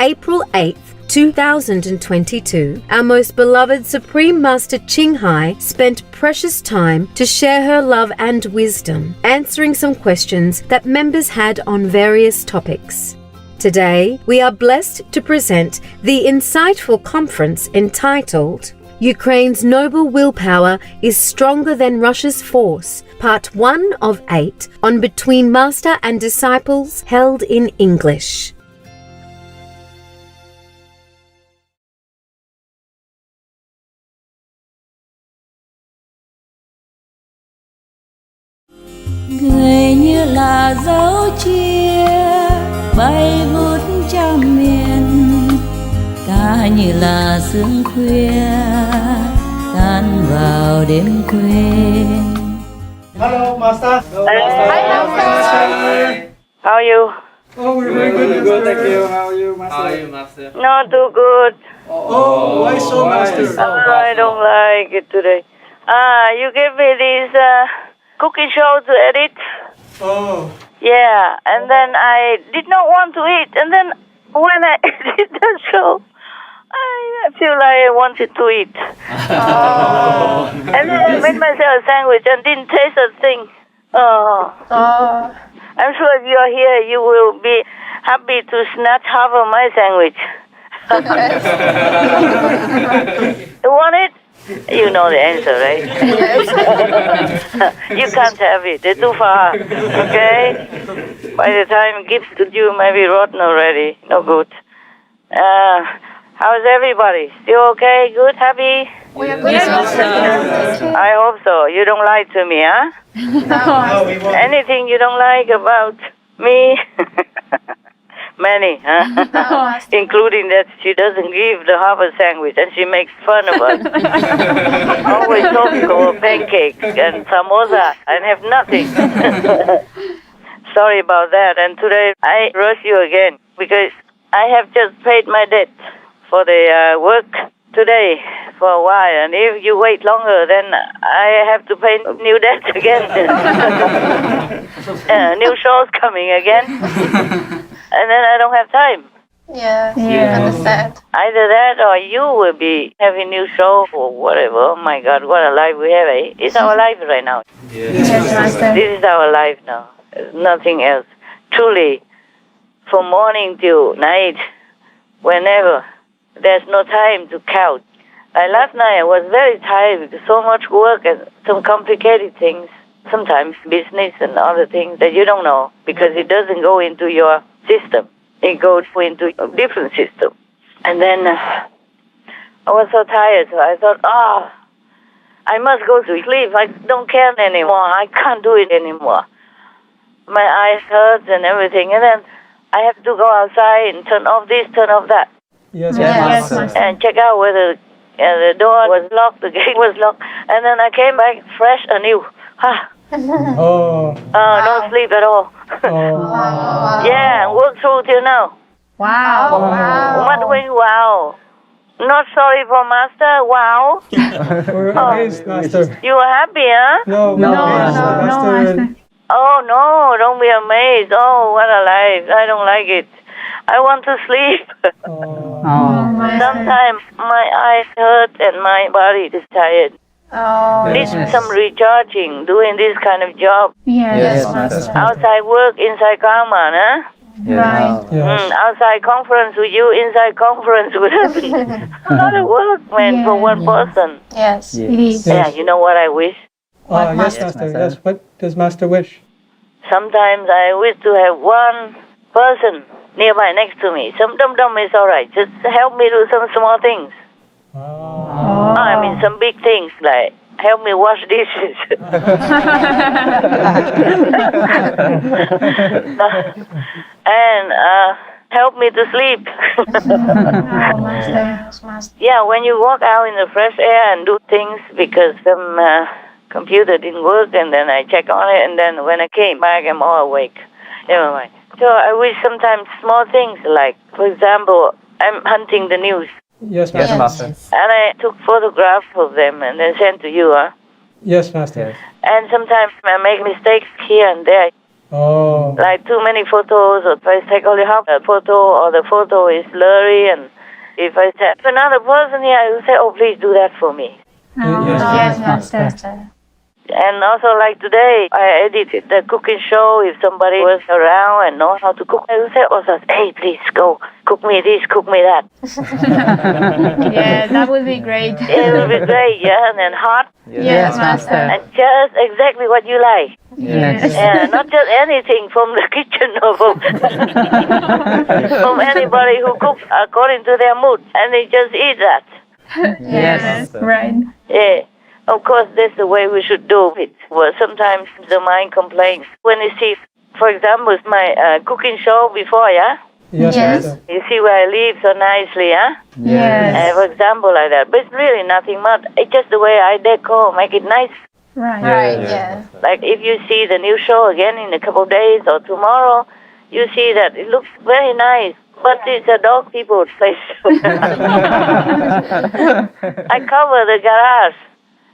April 8th, 2022, our most beloved Supreme Master Ching Hai spent precious time to share her love and wisdom, answering some questions that members had on various topics. Today, we are blessed to present the insightful conference entitled Ukraine's Noble Willpower is Stronger Than Russia's Force, Part 1 of 8 on Between Master and Disciples, held in English. Người như là dấu chia bay vút trăm miền, ta như là sương khuya tan vào đêm quên. Hello, Master. Hi, Master. How are you? Oh, we're very good, thank you. How are you, Master? How are you, Master? Not too good. Oh, why so, Master? I don't like it today. You gave me this cookie show to edit. Oh. Yeah, and then I did not want to eat. And then when I edit the show, I feel like I wanted to eat. And then I made myself a sandwich and didn't taste a thing. I'm sure if you are here, you will be happy to snatch half of my sandwich. You want it? You know the answer, right? You can't have it. It's too far. Okay? By the time it gets to you, maybe rotten already. No good. How's everybody? Still okay? Good? Happy? We are good. I hope so. You don't lie to me, huh? No, we won't. Anything you don't like about me? Many, huh? Including that she doesn't give the half a sandwich and she makes fun of us. Always talking about pancakes and samosa and have nothing. Sorry about that. And today I rush you again because I have just paid my debt for the work today for a while. And if you wait longer, then I have to pay new debt again. New shows coming again. And then I don't have time. Yeah. Understand. Either that or you will be having new show or whatever. Oh my God, what a life we have, eh? It's our life right now. Yes, Master. This is our life now. There's nothing else. Truly, from morning till night, whenever, there's no time to count. Last night I was very tired because so much work and some complicated things. Sometimes business and other things that you don't know because it doesn't go into your system. It goes into a different system. And then I was so tired, so I thought, I must go to sleep. I don't care anymore. I can't do it anymore. My eyes hurt and everything. And then I have to go outside and turn off this, turn off that. Yes, Master. And check out whether the door was locked, the gate was locked. And then I came back fresh anew. Oh. No sleep at all. Yeah, work through till now. Wow. What doing? Wow. Not sorry for Master. Wow. We're amazed, Master. You are happy, huh? No, Master. Oh, no, don't be amazed. Oh, what a life. I don't like it. I want to sleep. Sometimes my eyes hurt and my body is tired. Need some recharging, doing this kind of job. Yes, Master. Outside work, inside karma, huh? Right. Yes. Outside conference with you, inside conference with us. A lot of work, man, for one person. Yes, it is. Yeah, you know what I wish? Yes, Master. Yes, what does Master wish? Sometimes I wish to have one person nearby next to me. Some dum-dum is all right. Just help me do some small things. I mean, some big things like help me wash dishes. And help me to sleep. Master. Yeah, when you walk out in the fresh air and do things because some computer didn't work and then I check on it and then when I came back I'm all awake. Never mind. So I wish sometimes small things like, for example, I'm hunting the news. Yes, Master. And I took photographs of them and then sent to you, huh? Yes, Master. And sometimes I make mistakes here and there. Oh. Like too many photos, or if I take only half a photo, or the photo is blurry, and if I have another person here, I will say, oh, please do that for me. Yes, Master. And also, like today, I edited the cooking show. If somebody was around and know how to cook, I will say also, hey, please go cook me this, cook me that. Yeah, that would be great. It will be great, yeah, and then hot, Yes, Master. and just exactly what you like. Yes. Yeah, not just anything from the kitchen or from anybody who cooks according to their mood, and they just eat that. Yes. Right. Yeah. Of course, that's the way we should do it. Well, sometimes the mind complains. When you see, for example, my cooking show before, yeah? Yes, Yes. Master. You see where I live so nicely, yeah? Yes. For example, like that. But it's really nothing much. It's just the way I decor, make it nice. Right. Yeah. Like if you see the new show again in a couple of days or tomorrow, you see that it looks very nice. But it's a dog people's place. I cover the garage.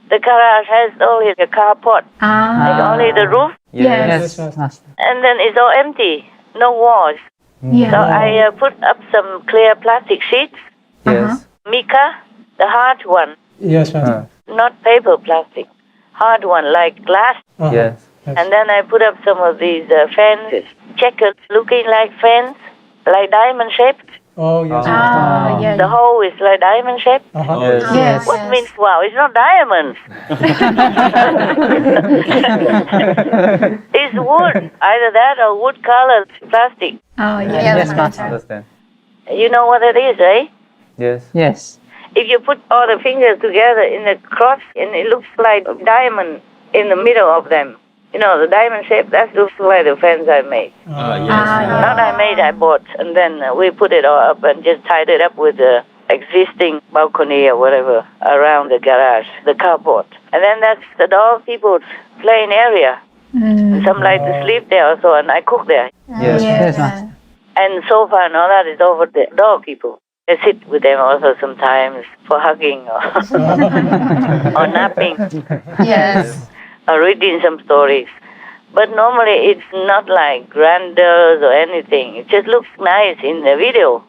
The garage has only the carport, like only the roof, Yes. Yes, Master. and then it's all empty, no walls. So Yeah. I put up some clear plastic sheets, Yes. mica, the hard one, Yes, Master. not paper plastic, hard one like glass. Uh-huh. Yes. And then I put up some of these fans, checkered looking like fans, like diamond shaped. Oh, yes. Ah, yeah. The hole is like diamond shaped. Uh-huh. Yes. Yes. What means wow? It's not diamonds. It's wood, either that or wood colored plastic. Oh, Yes, yes. Master. Understand. You know what it is, eh? Yes. Yes. If you put all the fingers together in a cross, and it looks like a diamond in the middle of them. You know, the diamond shape, that looks like the fence I made. Not I made, I bought. And then we put it all up and just tied it up with the existing balcony or whatever around the garage, the carport. And then that's the dog people's playing area. Some like to sleep there also, and I cook there. Yes. Yes, Master. And sofa and all that is over the dog people. I sit with them also sometimes for hugging or, or napping Yes. or reading some stories. But normally it's not like grandeurs or anything. It just looks nice in the video.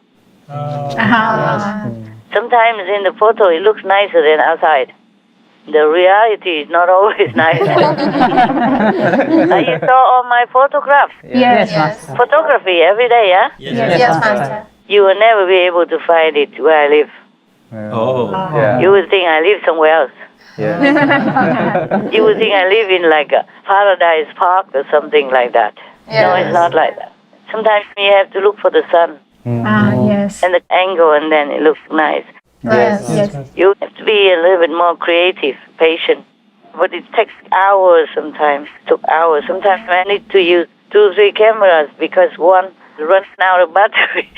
Sometimes in the photo it looks nicer than outside. The reality is not always nice. You saw all my photographs. Yes. Master. Photography every day, yeah? Yes, Master. You will never be able to find it where I live. Yeah. You would think I live somewhere else. Yeah. You would think I live in like a Paradise Park or something like that. No, it's not like that. Sometimes you have to look for the sun Yes. and the angle, and then it looks nice. Yes. Yes. You have to be a little bit more creative, patient. But it takes hours sometimes. It took hours. Sometimes I need to use 2, 3 cameras because one runs out of battery.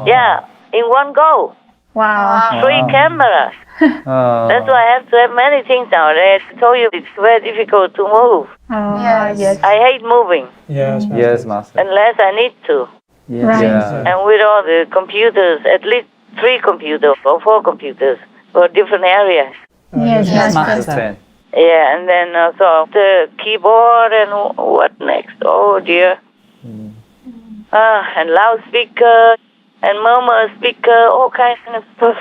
Yeah, in one go. Wow. 3 cameras. That's why I have to have many things nowadays. I told you it's very difficult to move. Yes. I hate moving Yes, Master. Yes, Master. unless I need to. Right. Yeah. And with all the computers, at least 3 computers or 4 computers for different areas. Yes. Yes, Master. Understand. Yeah, and then also the keyboard and what next? Oh dear. And loudspeaker and murmur speaker, all kinds of stuff.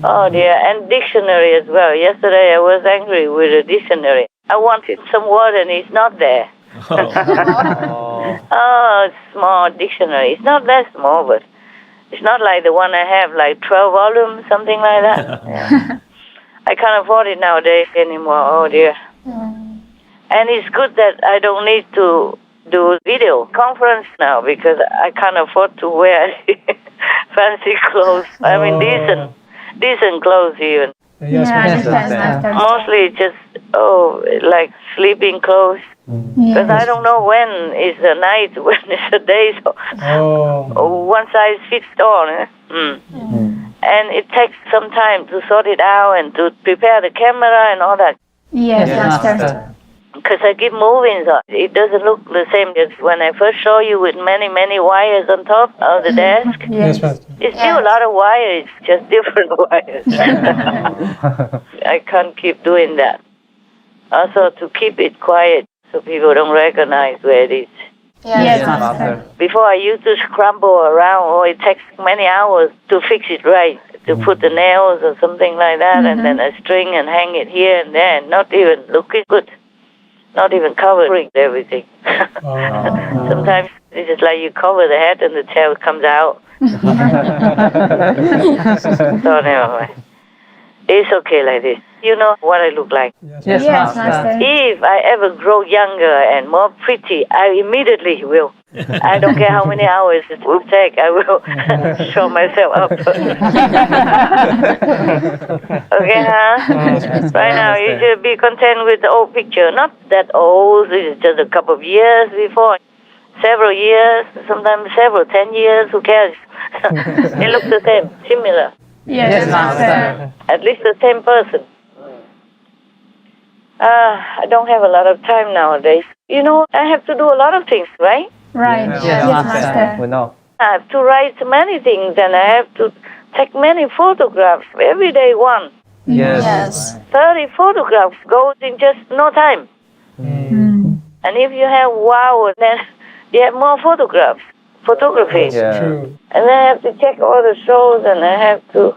Oh dear, and dictionary as well. Yesterday I was angry with the dictionary. I wanted some word and it's not there. Oh, small dictionary. It's not that small, but it's not like the one I have, like 12 volumes, something like that. Yeah. I can't afford it nowadays anymore. Oh dear. And it's good that I don't need to do video conference now because I can't afford to wear fancy clothes. I mean, decent clothes even. Yes, Yeah, I Master. understand, Master. Mostly just, like sleeping clothes. Because I don't know when is the night, when is the day. So one size fits all. And it takes some time to sort it out and to prepare the camera and all that. Yes, Yes, Master. Because I keep moving, so it doesn't look the same as when I first saw you with many, many wires on top of the desk. Yes, Master. It's still a lot of wires, it's just different wires. I can't keep doing that. Also, to keep it quiet, so people don't recognize where it is. Yes, Yes, Master. Master. Before I used to scramble around, or it takes many hours to fix it right, to put the nails or something like that, and then a string and hang it here and there, and not even looking good, not even covering everything. Sometimes it's just like you cover the head and the tail comes out. So never mind. It's okay like this. You know what I look like. Yes, Yes, Master. Master. If I ever grow younger and more pretty, I immediately will. I don't care how many hours it will take. I will show myself up. Okay, huh? Right now, you should be content with the old picture. Not that old. It's just a couple of years before. Several years, sometimes several, 10 years. Who cares? It looks the same, similar. Yes, Master. At least the same person. I don't have a lot of time nowadays. You know, I have to do a lot of things, right? Right. Yes, Master. We know. I have to write many things and I have to take many photographs. Every day one. Yes. 30 photographs goes in just no time. And if you have wow, then you have more photographs. Photography. Yeah. True. And I have to check all the shows and I have to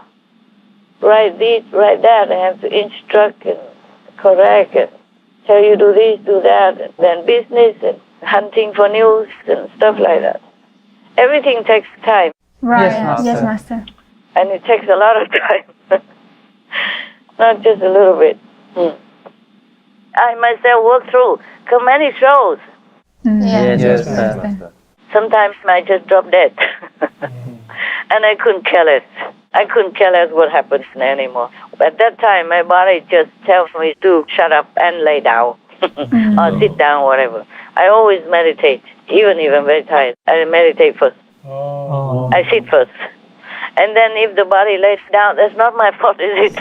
write this, write that. I have to instruct and correct and tell you do this, do that. And then business and hunting for news and stuff like that. Everything takes time. Right. Master. Yes, Master. And it takes a lot of time. Not just a little bit. I myself work through many shows. Yes. Yes, Master. Master. Sometimes I just drop dead. And I couldn't care less. I couldn't care less what happens anymore. At that time, my body just tells me to shut up and lay down. Or sit down, whatever. I always meditate, even if I'm very tired. I meditate first. I sit first. And then if the body lays down, that's not my fault, is it?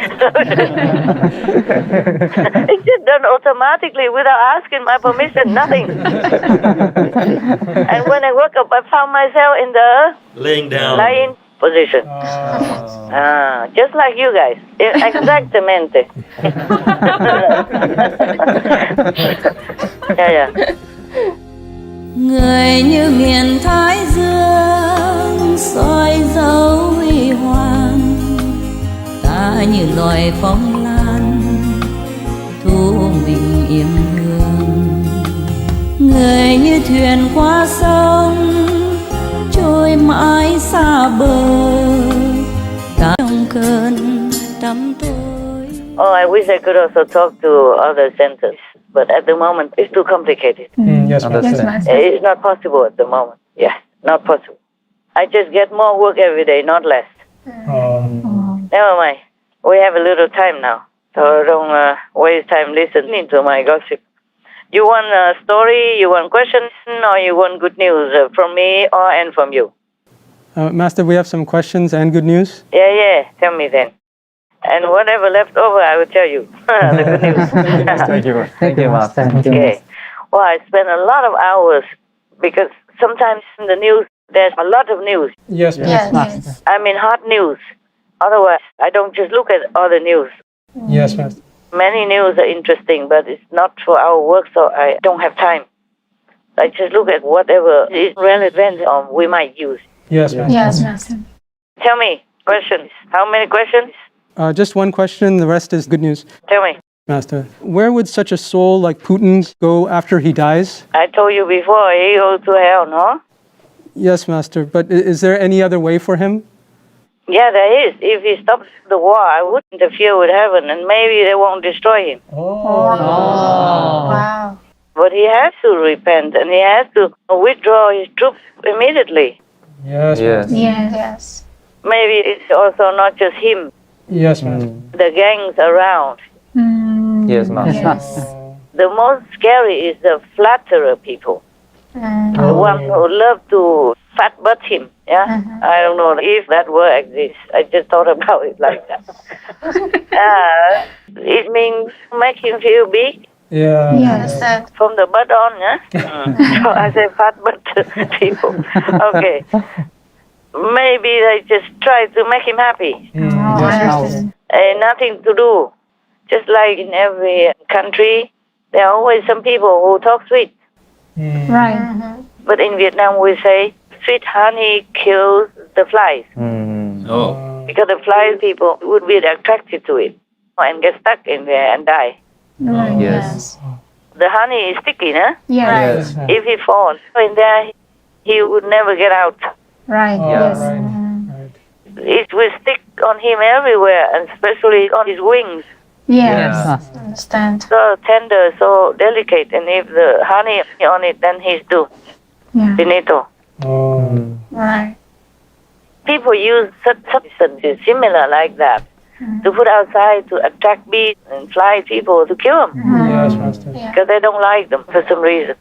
It's just done automatically without asking my permission, nothing. And when I woke up, I found myself in the Laying down. lying position. Just like you guys. Exactamente. Yeah. Người như miền Thái Dương soi dấu huy hoàng, ta như loài phong lan thu mình yếm hương. Người như thuyền qua sông trôi mãi xa bờ, ta trong cơn tắm tối. Oh, I wish I could also talk to other centers, but at the moment it's too complicated. Yes, Yes, Master. Master. It's not possible at the moment. Yeah, not possible. I just get more work every day, not less. Never mind. We have a little time now, so don't waste time listening to my gossip. You want a story, you want questions, or you want good news from me and from you? Master, we have some questions and good news. Yeah. Tell me then. And whatever left over, I will tell you. The good news. Thank you. Thank you, Master. Okay. Well, I spend a lot of hours because sometimes in the news, there's a lot of news. Yes, Yes. Master. I mean, hot news. Otherwise, I don't just look at all the news. Yes, Master. Many news are interesting, but it's not for our work, so I don't have time. I just look at whatever is relevant or we might use. Yes, Master. Yes, Master. Tell me, questions. How many questions? Just one question, the rest is good news. Tell me. Master, where would such a soul like Putin go after he dies? I told you before, he goes to hell, no? Yes, Master, but is there any other way for him? Yeah, there is. If he stops the war, I would interfere with heaven, and maybe they won't destroy him. Wow. But he has to repent, and he has to withdraw his troops immediately. Yes, Yes. Yes. Yes. Maybe it's also not just him, Yes, Master. the gangs around. Yes, Master. Yes. The most scary is the flatterer people. The one who love to fat butt him. Yeah, I don't know if that word exists. I just thought about it like that. It means make him feel big Yeah. Yes. Understand. from the butt on. Yeah, so I say fat butt people. Okay, maybe they just try to make him happy. Yes, Master. Nothing to do. Just like in every country, There are always some people who talk sweet. Right. But in Vietnam we say sweet honey kills the flies. Because the fly people would be attracted to it and get stuck in there and die. Right. Yes. The honey is sticky, no? Yes. If he falls in there, he would never get out. Right. Yeah. Yes. It will stick on him everywhere, and especially on his wings. Yes. Understand. So tender, so delicate, and if the honey on it, then he's due. Yeah. Finito. Right. People use such substances similar like that to put outside to attract bees and fly people to kill them Yes, Master. because they don't like them for some reason.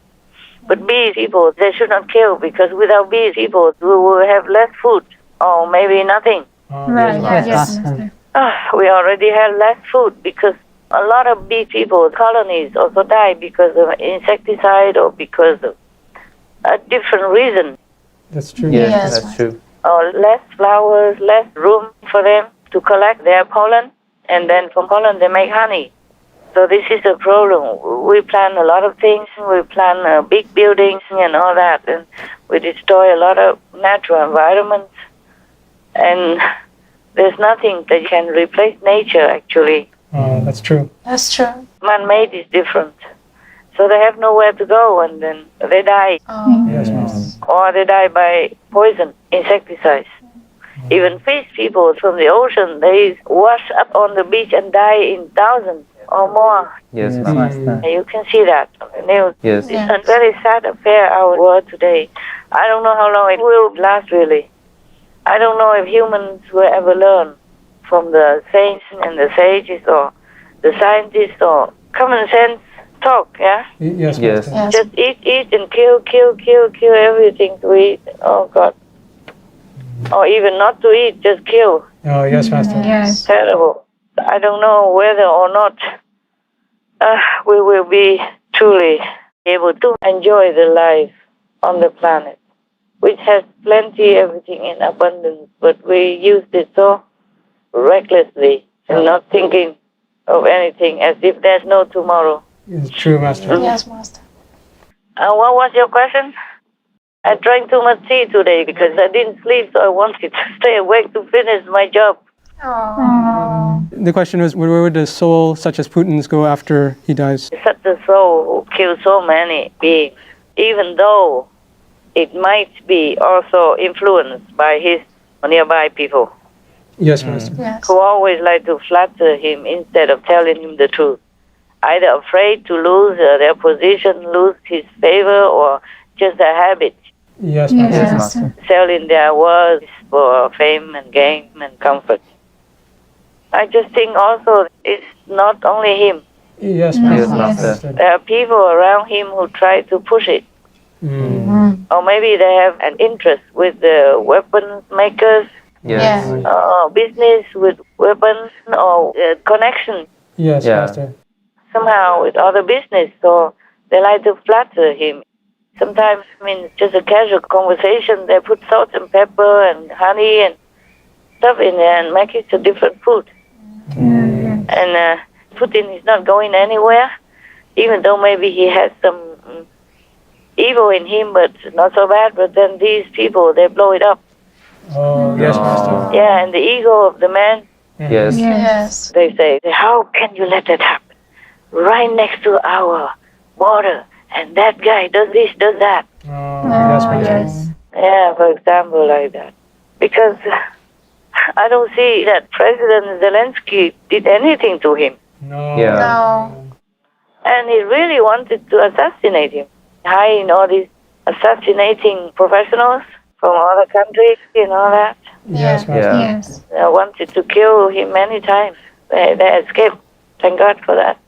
But bee people, they should not kill because without bee people, we will have less food or maybe nothing. Right. Yes. We already have less food because a lot of bee people, colonies also die because of insecticide or because of a different reason. That's true. Yes, Yes. that's true. Or less flowers, less room for them to collect their pollen, and then from pollen they make honey. So this is a problem. We plan a lot of things. We plan big buildings and all that, and we destroy a lot of natural environments. And there's nothing that can replace nature, actually. That's true. That's true. Man-made is different. So they have nowhere to go, and then they die. Yes, Master. Or they die by poison, insecticides. Even fish people from the ocean, they wash up on the beach and die in thousands or more. Yes, Yes. Master. You can see that on the news. Yes. It's a very sad affair, our world today. I don't know how long it will last, really. I don't know if humans will ever learn from the saints and the sages or the scientists or common sense talk, yeah? Yes, Yes. Master. Yes. Just eat and kill everything to eat. Oh, God. Or even not to eat, just kill. Oh, yes, Master. Yes. Terrible. I don't know whether or not we will be truly able to enjoy the life on the planet, which has plenty, everything in abundance, but we use it so recklessly and not thinking of anything as if there's no tomorrow. It's true, Master. Yes, Master. What was your question? I drank too much tea today because I didn't sleep, so I wanted to stay awake to finish my job. The question was, where would a soul such as Putin's go after he dies? Such a soul who kills so many beings, even though it might be also influenced by his nearby people Yes, Master. Yes. who always like to flatter him instead of telling him the truth. Either afraid to lose their position, lose his favor, or just a habit, Yes, Yes. Master. Yes, Master. selling their words for fame and gain and comfort. I just think also it's not only him. Yes, Yes, Master. Master. There are people around him who try to push it. Or maybe they have an interest with the weapons makers, Yes. business with weapons, or connection Yes, Yeah. Master. somehow with other business. So they like to flatter him. Sometimes, just a casual conversation, they put salt and pepper and honey and stuff in there and make it a different food. And Putin is not going anywhere, even though maybe he has some evil in him, but not so bad. But then these people, they blow it up. Oh, yes, Master. Yeah, and the ego of the man, Yes. Yes. they say, how can you let that happen? Right next to our border, and that guy does this, does that. Oh, yes, Master. Yes. Yeah, for example, like that. Because I don't see that President Zelensky did anything to him. No. Yeah. No. And he really wanted to assassinate him. Hiring all these assassinating professionals from other countries and all that. Yes, Master. Yeah. Yes. They wanted to kill him many times. They escaped. Thank God for that.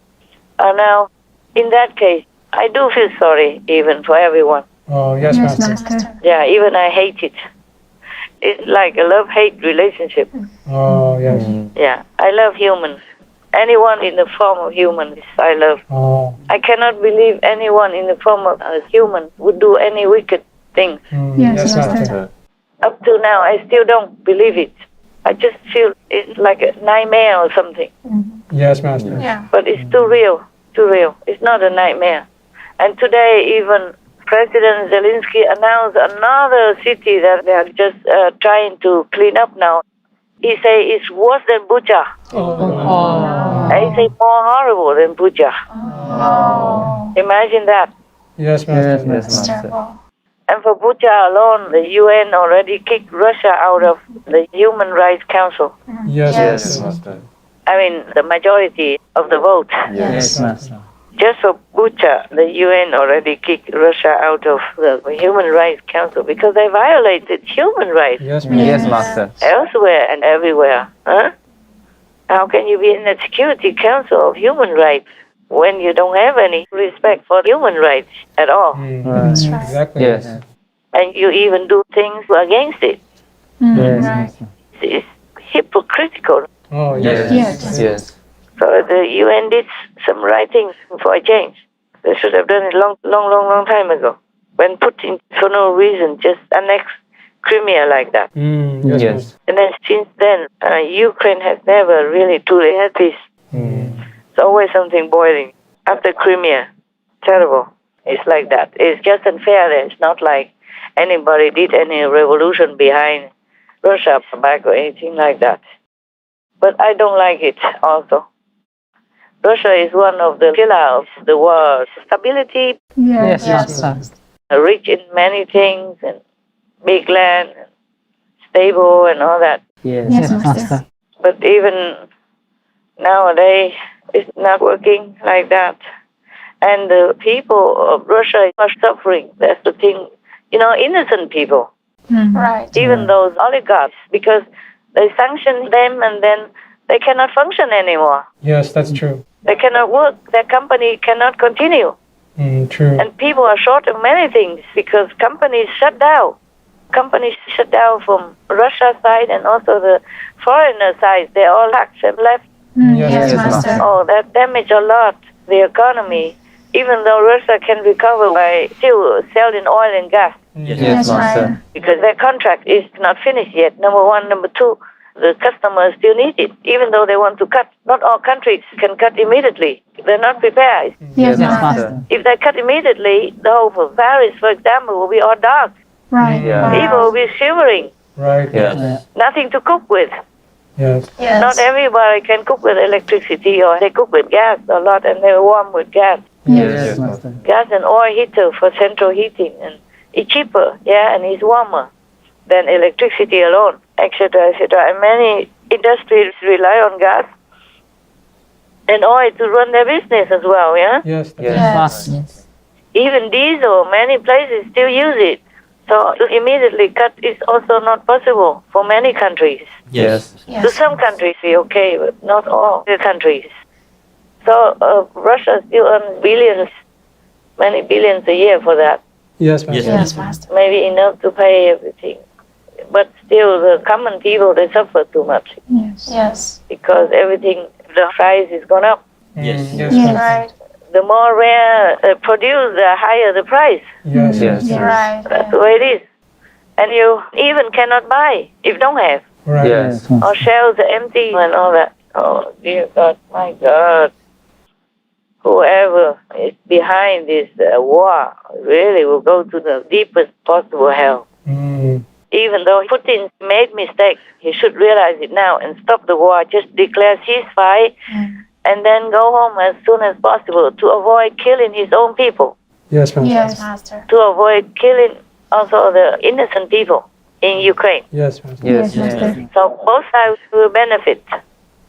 Now, in that case, I do feel sorry even for everyone. Oh, yes, Yes, Master. Master. Yeah, even I hate it. It's like a love-hate relationship. Oh, yes. Yeah, I love humans. Anyone in the form of humans, I love. Oh, I cannot believe anyone in the form of a human would do any wicked things. Yes, yes, Master. Master. Up to now, I still don't believe it. I just feel it's like a nightmare or something. Yes, Master. Yeah. But it's too real. too real. It's not a nightmare. And today, even President Zelensky announced another city that they are just trying to clean up now. He say it's worse than Bucha. He say more horrible than Bucha. Imagine that. Yes, Master. It's terrible. And for Bucha alone, the UN already kicked Russia out of the Human Rights Council. Yes. Master. I mean, the majority of the vote. Yes. Master. Just for Bucha, the UN already kicked Russia out of the Human Rights Council because they violated human rights Yes, Yes, Master. elsewhere and everywhere. Huh? How can you be in the Security Council of Human Rights when you don't have any respect for human rights at all? That's right. Exactly. Yes. And you even do things against it. Right. It's hypocritical. Oh, Yes. Yes. Yes. So the UN did some right things for a change. They should have done it long time ago. When Putin, for no reason, just annexed Crimea like that. Yes. Yes. And then since then, Ukraine has never really truly had peace. It's always something boiling. After Crimea, terrible. It's like that. It's just unfair. It's not like anybody did any revolution behind Russia back or anything like that. But I don't like it also. Russia is one of the pillars of the world. Stability, Yes. rich in many things, and big land, and stable and all that. Yes, Master. But even nowadays, it's not working like that. And the people of Russia are suffering. That's the thing. Innocent people, Right. even those oligarchs, because they sanction them and then they cannot function anymore. Yes, that's true. They cannot work. Their company cannot continue. True. And people are short of many things because companies shut down. Companies shut down from Russia's side and also the foreigner side. They all hacked and left. Yes, Yes, Master. Oh, that damaged a lot the economy. Even though Russia can recover by still selling oil and gas Yes, Master. because their contract is not finished yet. Number one. Number two, the customers still need it. Even though they want to cut, not all countries can cut immediately. They're not prepared. Yes, Yes, Master. Master. If they cut immediately, the whole of Paris, for example, will be all dark. Right. Yeah. People will be shivering. Right. Yes. Nothing to cook with. Yes. Yes. Not everybody can cook with electricity, or they cook with gas a lot and they warm with gas. Yes, Master. Gas and oil heater for central heating, and it's cheaper, and it's warmer than electricity alone, etc., etc. And many industries rely on gas and oil to run their business as well, Yes. Yes. Even diesel, many places still use it. So to immediately cut is also not possible for many countries. Yes. To Yes. some countries, be okay, but not all the countries. So Russia still earns billions, many billions a year for that. Yes, Master. Yes, Master. Maybe enough to pay everything. But still, the common people, they suffer too much Yes. Yes. because everything, the price is gone up. Yes. Yes. Master. Right. The more rare produce, the higher the price. Yes. Yes. Yeah, right. That's the way it is. And you even cannot buy if you don't have. Right. Yes. Or shelves are empty and all that. Oh, dear God, my God. Whoever is behind this war really will go to the deepest possible hell. Even though Putin made mistakes, he should realize it now and stop the war. Just declare ceasefire and then go home as soon as possible to avoid killing his own people, Yes, Master. Yes, Master. to avoid killing also the innocent people in Ukraine. Yes, Master. Yes. Yes, Master. So both sides will benefit.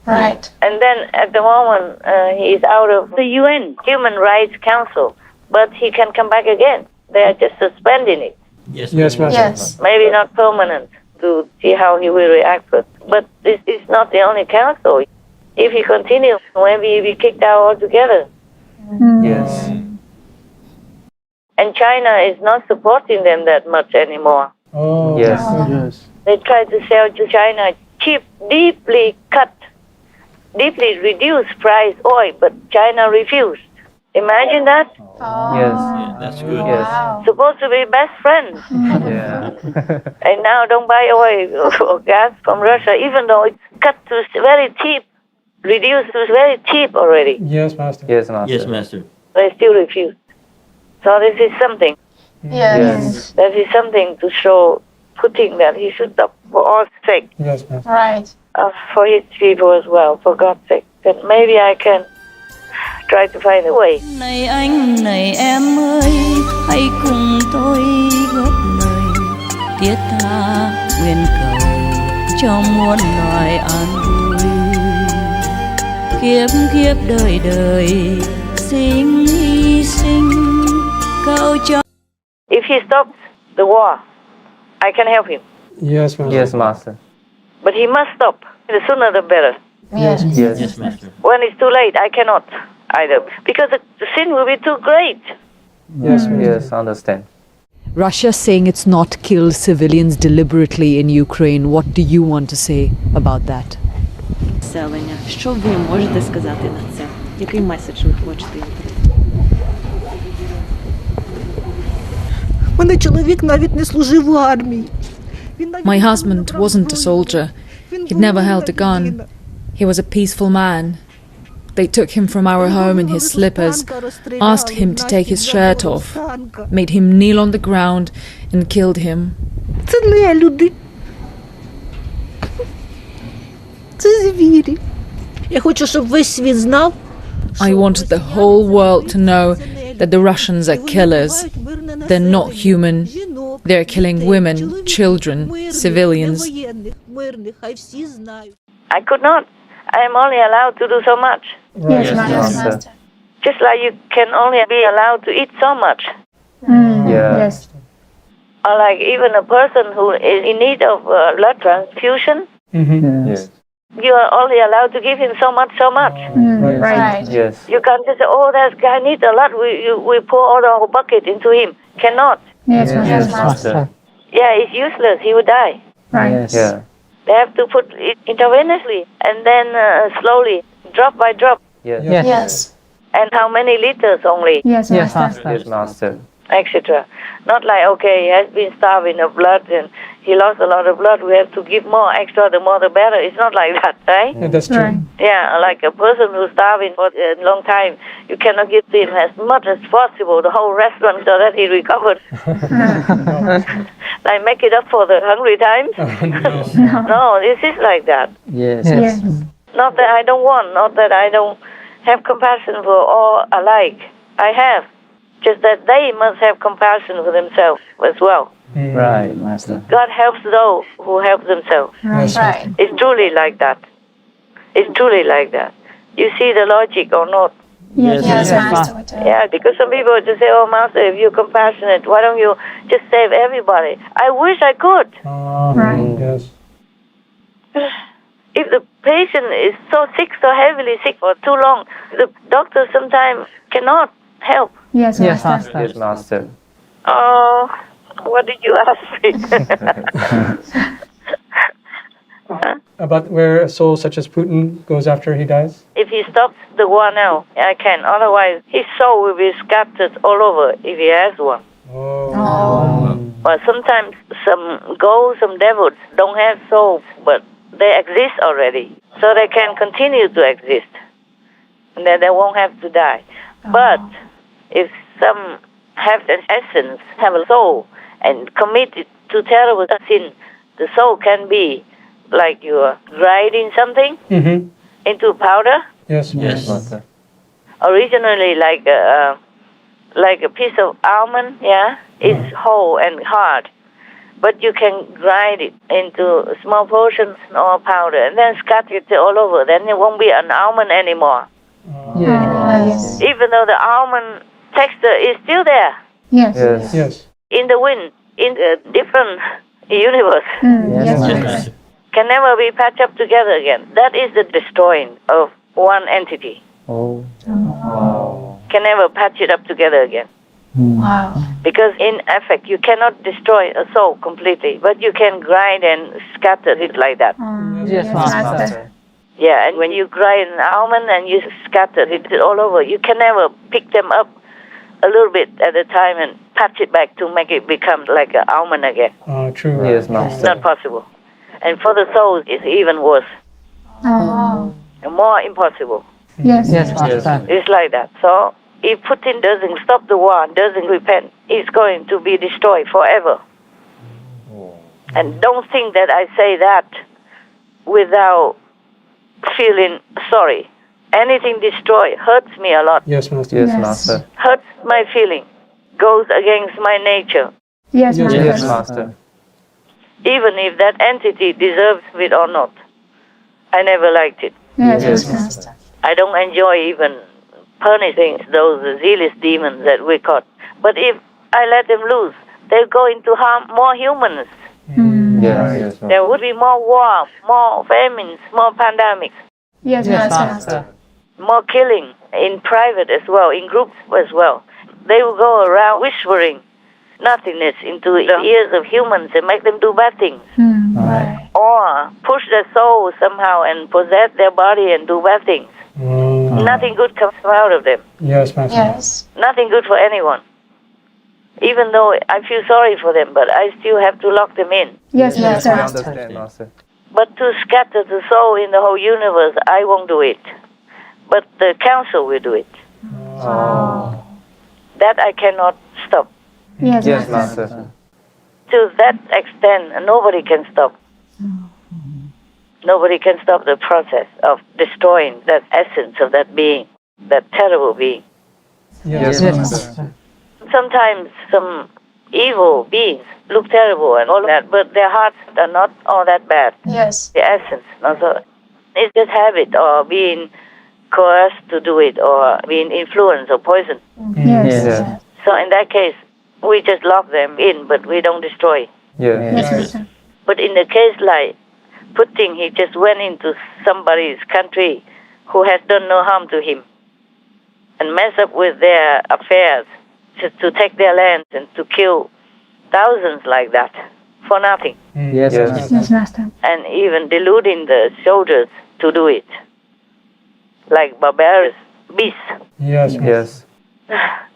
Right. And then at the moment, he is out of the UN, Human Rights Council, but he can come back again. They are just suspending it. Yes, Master. Yes. Maybe not permanent, to see how he will react. But this is not the only council. If he continues, maybe he'll be kicked out altogether. Yes. And China is not supporting them that much anymore. Oh. Yes. Yes. They try to sell to China cheap, deeply reduced price oil, but China refused. Imagine that. Oh. Yes. That's good. Yes. Wow. Supposed to be best friends. Yeah. And now don't buy oil or gas from Russia, even though it's cut to very cheap reduced to very cheap already. Yes, Master. Yes, Master. Yes, Master. They still refuse. So this is something. Yes. That is something to show Putin that he should stop for all sake, Yes, Master. Right. for his people as well, for God's sake. That maybe I can try to find a way. Này anh, này em ơi, hãy cùng tôi góp lời thiết tha nguyện cầu cho muôn loài an vui. Kiếp kiếp đời đời sinh hy sinh cầu cho. If he stops the war, I can help him. Yes, Master. Yes, Master. But he must stop. The sooner the better. Yes. Yes. Yes, Master. When it's too late, I cannot either. Because the sin will be too great. Yes, Master. Yes, understand. Russia saying it's not killed civilians deliberately in Ukraine. What do you want to say about that? Населення. Що ви можете сказати на це? Який меседж ви хочете їм дати? Мене чоловік навіть не служив у армії. My husband wasn't a soldier. He'd never held a gun. He was a peaceful man. They took him from our home in his slippers, asked him to take his shirt off, made him kneel on the ground and killed him. Це не люди. Це звірі. Я хочу, щоб весь світ знав. I wanted the whole world to know that the Russians are killers. They're not human. They're killing women, children, civilians. I could not. I am only allowed to do so much. Yes, Yes, Master. Master. Just like you can only be allowed to eat so much. Yeah. Yes. Or like even a person who is in need of blood transfusion, Yes. you are only allowed to give him so much. Right. Yes. You can't just say, oh, that guy needs a lot. We pour all the whole bucket into him. Cannot. Yes, Yes, Master. Master. Yeah, it's useless. He will die. Right. Yes. Yeah. They have to put it intravenously and then slowly, drop by drop. Yes. Yes. And how many liters only, Yes, Master. Yes, Master. etc. Not like, okay, he has been starving of blood and he lost a lot of blood. We have to give more extra, the more the better. It's not like that, right? Yeah, that's true. Right. Yeah, like a person who's starving for a long time, you cannot give him as much as possible, the whole restaurant, so that he recovers. Like make it up for the hungry times. No, this is like that. Yes. Yes. Not that I don't want, not that I don't have compassion for all alike. I have. Just that they must have compassion for themselves as well. Right, Master. God helps those who help themselves. Yes, Right. It's truly like that. It's truly like that. You see the logic or not? Yes, Yes, Master. We do. Yeah, because some people just say, oh, Master, if you're compassionate, why don't you just save everybody? I wish I could. Right. Yes. If the patient is so sick, so heavily sick for too long, the doctor sometimes cannot help. Yes, Master. Yes, Master. Oh, what did you ask me? About where a soul such as Putin goes after he dies? If he stops the war now, I can. Otherwise, his soul will be scattered all over if he has one. Oh. But sometimes some ghosts, some devils don't have souls, but they exist already. So they can continue to exist. And then they won't have to die. But if some have an essence, have a soul, and commit it to terrible sin, the soul can be like you are grinding something into powder. Yes, Yes. Master. Originally like a piece of almond, yeah, it's whole and hard. But you can grind it into small portions or powder and then scatter it all over. Then it won't be an almond anymore. Yes. Even though the almond texture is still there Yes. Yes. Yes. in the wind, in a different universe. Yes, Yes, Master. Master. Can never be patched up together again. That is the destroying of one entity. Oh. Can never patch it up together again. Wow. Because in effect, you cannot destroy a soul completely, but you can grind and scatter it like that. Yes, Master. Yeah, and when you grind an almond and you scatter it all over, you can never pick them up a little bit at a time and patch it back to make it become like an almond again. True. Yes, It's Master. not possible. And for the souls, it's even worse. Oh. more impossible. Yes, Master. It's like that. So if Putin doesn't stop the war, doesn't repent, it's going to be destroyed forever. And don't think that I say that without feeling sorry. Anything destroyed hurts me a lot. Yes, Master. Yes, Master. Hurts my feeling. Goes against my nature. Yes, Master. Yes, Master. Even if that entity deserves it or not. I never liked it. Yes, Master. I don't enjoy even punishing those zealous demons that we caught. But if I let them loose, they're going to harm more humans. Yes, There would be more war, more famines, more pandemics, Yes, Master. more killing in private as well, in groups as well. They will go around whispering nothingness into the ears of humans and make them do bad things. Right. Or push their soul somehow and possess their body and do bad things. Nothing good comes out of them. Yes, Master. Yes. Nothing good for anyone. Even though I feel sorry for them, but I still have to lock them in. Yes, I Master. understand, Master. But to scatter the soul in the whole universe, I won't do it. But the council will do it. Oh. That I cannot stop. Yes, Yes, Master. Master. To that extent, nobody can stop. Nobody can stop the process of destroying that essence of that being, that terrible being. Yes, Master. Sometimes some evil beings look terrible and all that, but their hearts are not all that bad. Yes. The essence, also, it's just habit or being coerced to do it or being influenced or poisoned. Yes. Yes. So in that case, we just lock them in, but we don't destroy. Yes. Yes, Master. But in the case like Putin, he just went into somebody's country who has done no harm to him and mess up with their affairs to take their land and to kill thousands like that for nothing. Yes. Yes, Master. And even deluding the soldiers to do it, like barbarous beasts. Yes, Yes.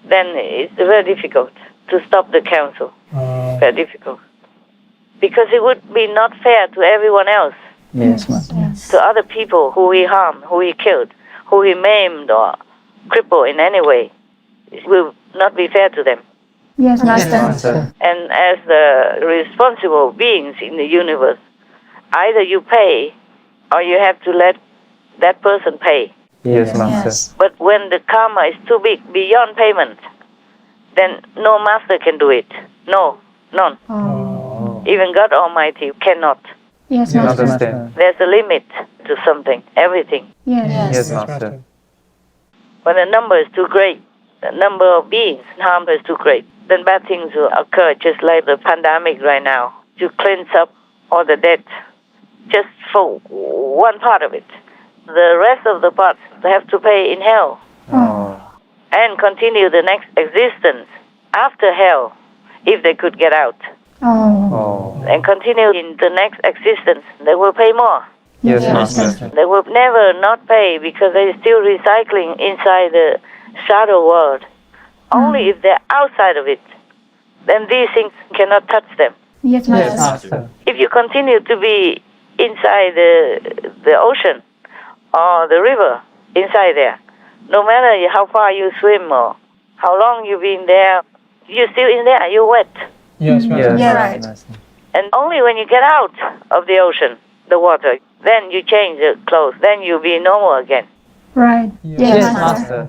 Then it's very difficult to stop the council. Very difficult. Because it would be not fair to everyone else, Yes, Master. to other people who he harmed, who he killed, who he maimed or crippled in any way. It will not be fair to them. Yes, Yes, Master. Master. And as the responsible beings in the universe, either you pay or you have to let that person pay. Yes, Master. Yes. But when the karma is too big, beyond payment, then no master can do it. No, none. Even God Almighty cannot. Yes, Yes, Master. understand. There's a limit to something, everything. Yes. Yes, Master. When the number is too great, the number of beings harmed is too great, then bad things will occur, just like the pandemic right now, to cleanse up all the dead, just for one part of it. The rest of the parts they have to pay in hell Oh. and continue the next existence after hell, if they could get out. Oh. And continue in the next existence, they will pay more. Yes, Master. They will never not pay because they're still recycling inside the shadow world. Only if they're outside of it, then these things cannot touch them. Yes, Yes, Master. Master. If you continue to be inside the ocean or the river, inside there, no matter how far you swim or how long you've been there, you're still in there, you're wet. Yes, Master. Yes, Right. Master. And only when you get out of the ocean, the water, then you change the clothes, then you'll be normal again. Right. Yes, Yes, Master. Master.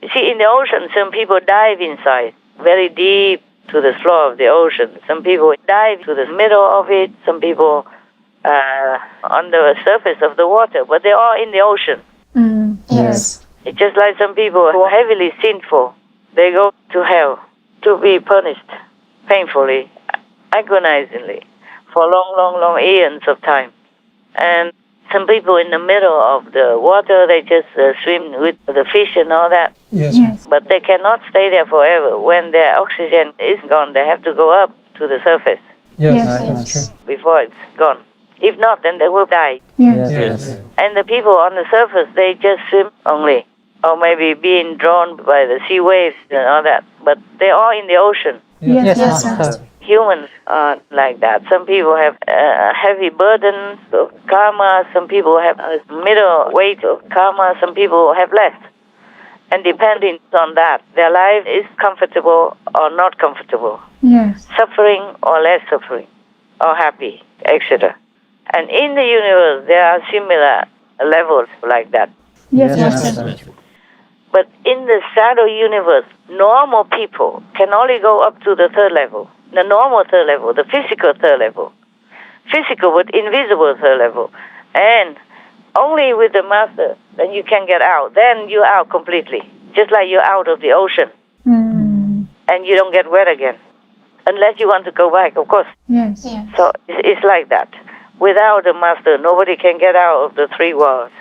You see, in the ocean, some people dive inside, very deep to the floor of the ocean. Some people dive to the middle of it. Some people on the surface of the water, but they're all in the ocean. Yes. It's just like some people who are heavily sinful. They go to hell to be punished painfully, agonizingly, for long eons of time. And some people in the middle of the water, they just swim with the fish and all that. Yes. Yes. But they cannot stay there forever. When their oxygen is gone, they have to go up to the surface Yes. Yes. That's true. before it's gone. If not, then they will die. Yes. Yes. And the people on the surface, they just swim only. Or maybe being drawn by the sea waves and all that. But they're all in the ocean. Yes, Yes, Master. Master. humans are like that. Some people have heavy burdens of karma. Some people have a middle weight of karma. Some people have less. And depending on that, their life is comfortable or not comfortable. Yes. Suffering or less suffering, or happy, etc. And in the universe, there are similar levels like that. Yes, Yes, Master. Master. But in the shadow universe, normal people can only go up to the third level, the normal third level, the physical third level. Physical but invisible third level. And only with the Master, then you can get out. Then you're out completely, just like you're out of the ocean. And you don't get wet again, unless you want to go back, of course. Yes. So it's like that. Without the Master, nobody can get out of the three worlds.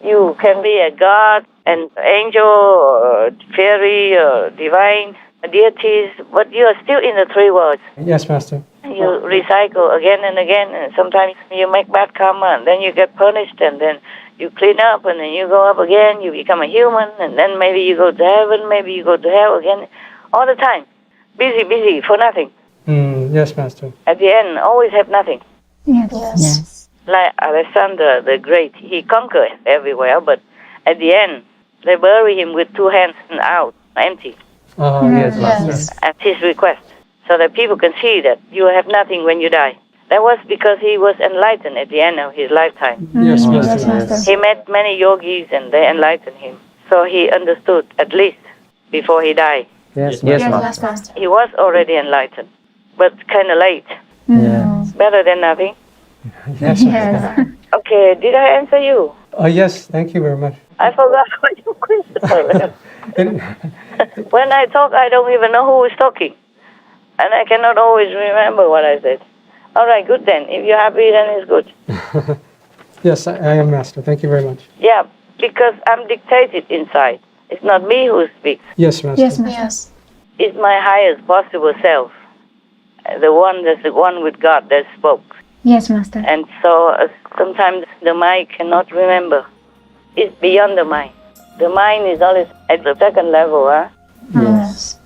You can be a god, an angel, or fairy, or divine deities, but you are still in the three worlds. Yes, Master. You recycle again and again, and sometimes you make bad karma, and then you get punished, and then you clean up, and then you go up again, you become a human, and then maybe you go to heaven, maybe you go to hell again, all the time. Busy, for nothing. Yes, Master. At the end, always have nothing. Yes. Like Alexander the Great, he conquered everywhere, but at the end, they bury him with two hands and out, empty, Yes, Master. at his request, so that people can see that you have nothing when you die. That was because he was enlightened at the end of his lifetime. Yes, Yes, Master. Master. He met many yogis and they enlightened him. So he understood, at least before he died. Yes, Master. He was already enlightened, but kind of late. Yeah. Better than nothing. Yes, Yes. Okay, did I answer you? Yes, thank you very much. I forgot what your question was. And- When I talk, I don't even know who is talking. And I cannot always remember what I said. All right, good then. If you're happy, then it's good. yes, I am, Master. Thank you very much. Yeah, because I'm dictated inside. It's not me who speaks. Yes, Master. Yes, Master. It's my highest possible self. The one that's the one with God that spoke. Yes, Master. And so sometimes the mind cannot remember. It's beyond the mind. The mind is always at the second level, huh? Yes.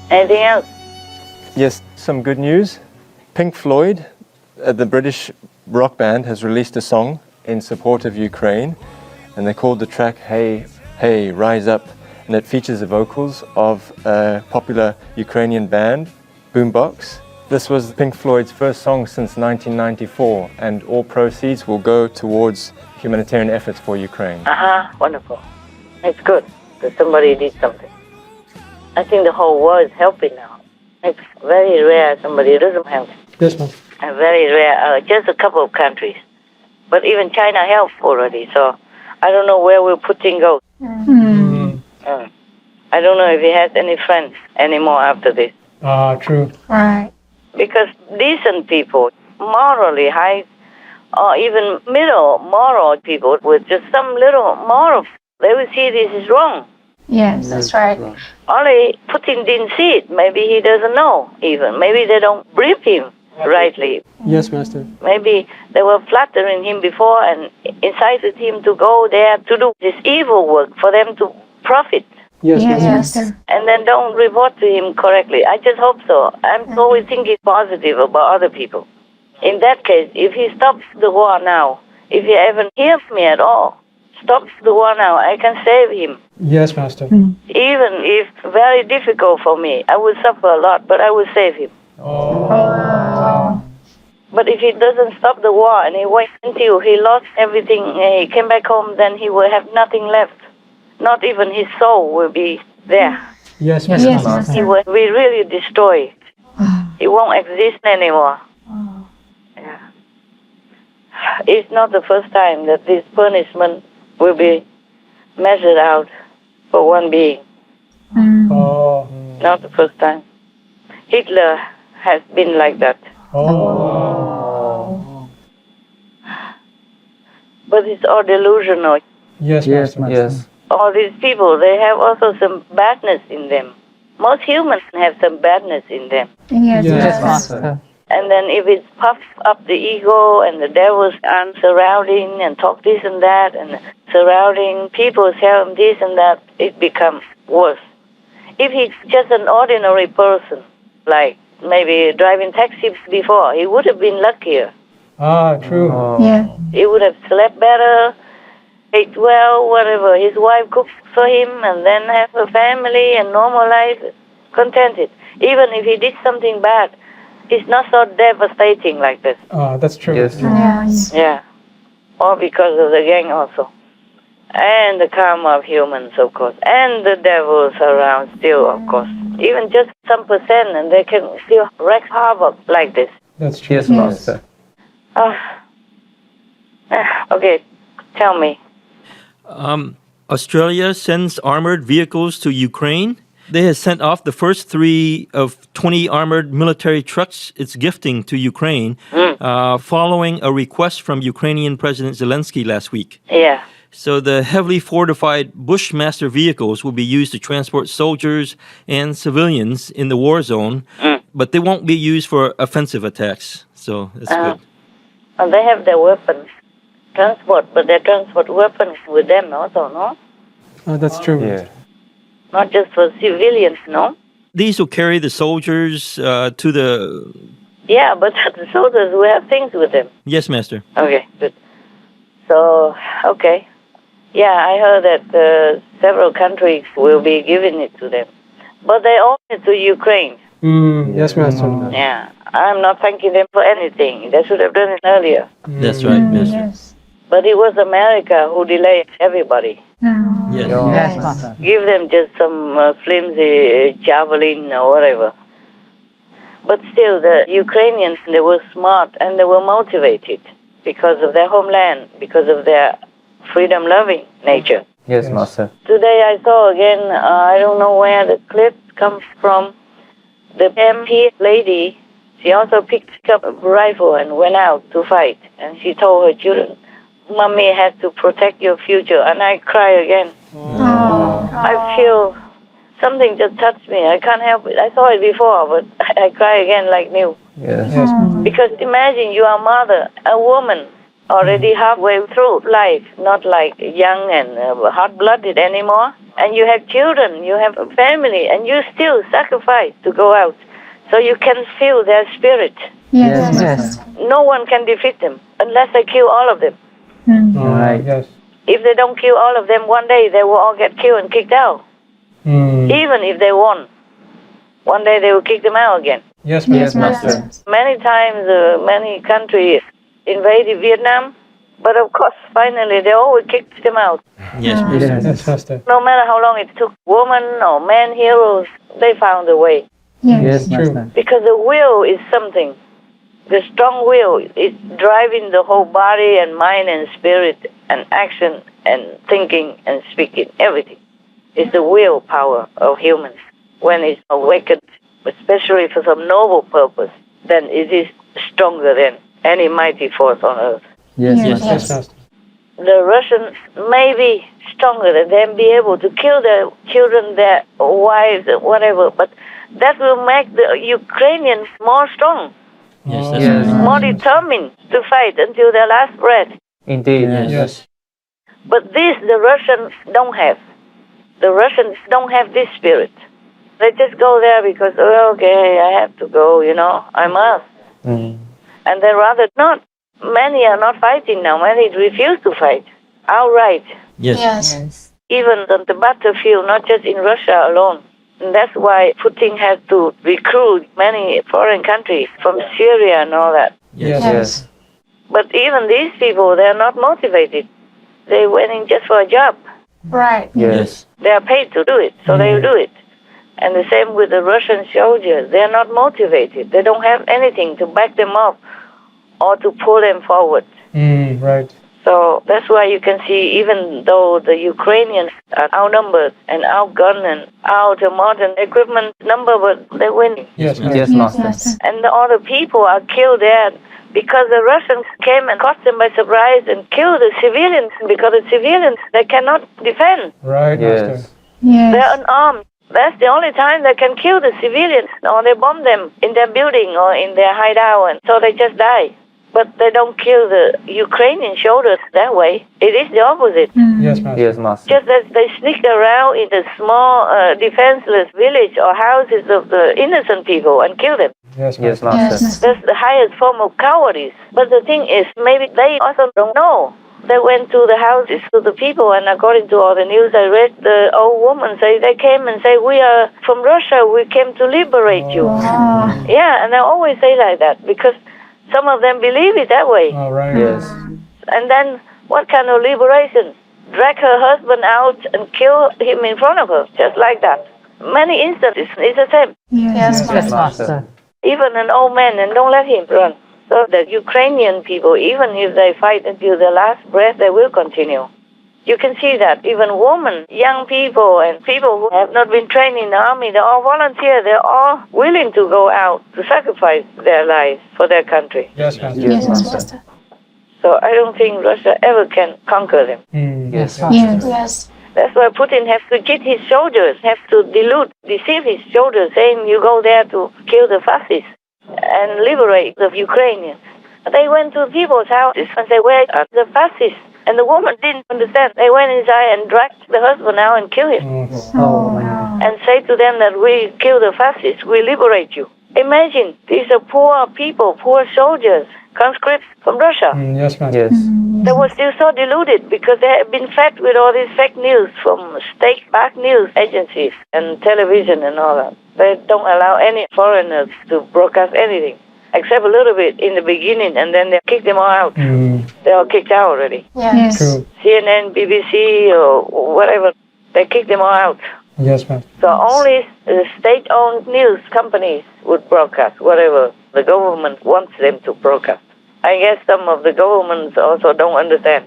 Anything else? Yes, some good news. Pink Floyd, the British rock band, has released a song in support of Ukraine, and they called the track Hey, Hey, Rise Up, and it features the vocals of a popular Ukrainian band, Boombox. This was Pink Floyd's first song since 1994, and all proceeds will go towards humanitarian efforts for Ukraine. Wonderful. It's good that somebody did something. I think the whole world is helping now. It's very rare somebody doesn't help. Yes, Master. Very rare, just a couple of countries. But even China helped already, so I don't know where we're putting go. I don't know if he has any friends anymore after this. True. Right. Because decent people, morally high, or even middle moral people with just some little moral, they will see this is wrong. Yes. That's right. Only Putin didn't see it. Maybe he doesn't know even. Maybe they don't brief him rightly. Yes, Master. Maybe they were flattering him before and incited him to go there to do this evil work for them to profit. Yes, Yes, Master. Master. And then don't report to him correctly. I just hope so. I'm always thinking positive about other people. In that case, if he stops the war now, if he even hears me at all, stops the war now, I can save him. Yes, Master. Even if very difficult for me, I will suffer a lot, but I will save him. But if he doesn't stop the war and he waits until he lost everything and he came back home, then he will have nothing left. Not even his soul will be there. Yes, Yes, Master. Master. He will be really destroyed. He won't exist anymore. Yeah. It's not the first time that this punishment will be measured out for one being. Not the first time. Hitler has been like that. But it's all delusional. Yes, Master. Yes. All these people, they have also some badness in them. Most humans have some badness in them. Yes, Yes, Master. And then if it's puffed up the ego and the devils are surrounding and talk this and that and surrounding people tell him this and that, it becomes worse. If he's just an ordinary person, like maybe driving taxi before, he would have been luckier. Ah, true. Yeah. He would have slept better, ate well, whatever. His wife cooked for him and then have a family and normal life, contented. Even if he did something bad, it's not so devastating like this. Ah, that's true. Yes. Yeah. Or because of the gang also. And the karma of humans, of course. And the devils around still, of course. Even just some percent and they can still wreak havoc like this. That's true. Yes, Master. Okay, tell me. Australia sends armored vehicles to Ukraine. They have sent off the first 3 of 20 armored military trucks it's gifting to Ukraine, following a request from Ukrainian President Zelensky last week. Yeah. So the heavily fortified Bushmaster vehicles will be used to transport soldiers and civilians in the war zone, but they won't be used for offensive attacks. So that's good. And they have their weapons. Transport, but they transport weapons with them also, no? Oh, that's true. Yeah. Not just for civilians, no? These will carry the soldiers to the... Yeah, but the soldiers will have things with them. Yes, Master. Okay, good. So, okay. Yeah, I heard that several countries will be giving it to them. But they owe it to Ukraine. Yes, Master. Yeah, I'm not thanking them for anything. They should have done it earlier. That's right, Master. Yes. But it was America who delayed everybody. Yes. Yes, Master. Give them just some flimsy javelin or whatever. But still, the Ukrainians, they were smart and they were motivated because of their homeland, because of their freedom-loving nature. Yes, Master. Today I saw again, I don't know where the clip comes from, the MP lady, she also picked up a rifle and went out to fight. And she told her children, Mommy has to protect your future. And I cry again. I feel something just touched me. I can't help it. I saw it before, but I cry again like new. Yes. Because imagine you are a mother, a woman, already halfway through life, not like young and hot-blooded anymore. And you have children, you have a family, and you still sacrifice to go out. So you can feel their spirit. Yes. No one can defeat them unless they kill all of them. Right. Yes. If they don't kill all of them, one day they will all get killed and kicked out. Even if they won, one day they will kick them out again. Yes, Master. Many times, many countries invaded Vietnam, but of course, finally, they always kicked them out. Yes, Master. Yes, Master. No matter how long it took, women or men heroes, they found a way. Yes. True. Because the will is something. The strong will is driving the whole body and mind and spirit and action and thinking and speaking, everything. It's the willpower of humans. When it's awakened, especially for some noble purpose, then it is stronger than any mighty force on earth. Yes, Master. The Russians may be stronger than them, be able to kill their children, their wives, whatever, but that will make the Ukrainians more strong, Yes, that's right. more determined to fight until their last breath. Indeed. Yes. But this the Russians don't have. The Russians don't have this spirit. They just go there because, okay, I have to go, I must. And they rather not. Many are not fighting now. Many refuse to fight outright. Yes. Even on the battlefield, not just in Russia alone. And that's why Putin has to recruit many foreign countries from Syria and all that. Yes. But even these people, they're not motivated. They went in just for a job. Right. Yes. They are paid to do it, so they will do it. And the same with the Russian soldiers. They're not motivated. They don't have anything to back them up or to pull them forward. Right. So that's why you can see, even though the Ukrainians are outnumbered and outgunned and out of modern equipment number, but they're winning. Yes, Master. And all the people are killed there because the Russians came and caught them by surprise and killed the civilians, because the civilians, they cannot defend. Right, Yes. Master. Yes. They're unarmed. That's the only time they can kill the civilians, or they bomb them in their building or in their hideout, and so they just die. But they don't kill the Ukrainian soldiers that way. It is the opposite. Yes, Master. Yes, Master. Just that they sneak around in the small, defenseless village or houses of the innocent people and kill them. Yes, Master. Yes, Master. That's the highest form of cowardice. But the thing is, maybe they also don't know. They went to the houses to the people, and according to all the news I read, the old woman say they came and say, "We are from Russia. We came to liberate you." Yeah, and they always say like that because some of them believe it that way. All right. Yes. And then what kind of liberation? Drag her husband out and kill him in front of her, just like that. Many instances, it's the same. Yes, Yes, Master. Even an old man, and don't let him run. So the Ukrainian people, even if they fight until their last breath, they will continue. You can see that even women, young people, and people who have not been trained in the army, they're all volunteer. They're all willing to go out to sacrifice their lives for their country. Yes, Master. Yes, Master. So I don't think Russia ever can conquer them. Yes, Master. Yes. That's why Putin has to cheat his soldiers, has to deceive his soldiers, saying you go there to kill the fascists and liberate the Ukrainians. They went to people's houses and said, "Where are the fascists?" And the woman didn't understand. They went inside and dragged the husband out and killed him. And say to them that we kill the fascists, we liberate you. Imagine, these are poor people, poor soldiers, conscripts from Russia. Yes, Master. Yes. They were still so deluded because they had been fed with all this fake news from state-backed news agencies and television and all that. They don't allow any foreigners to broadcast anything, except a little bit in the beginning, and then they kick them all out. They're all kicked out already. Yes. True. CNN, BBC, or whatever, they kicked them all out. Yes, Master. So only the state-owned news companies would broadcast whatever the government wants them to broadcast. I guess some of the governments also don't understand.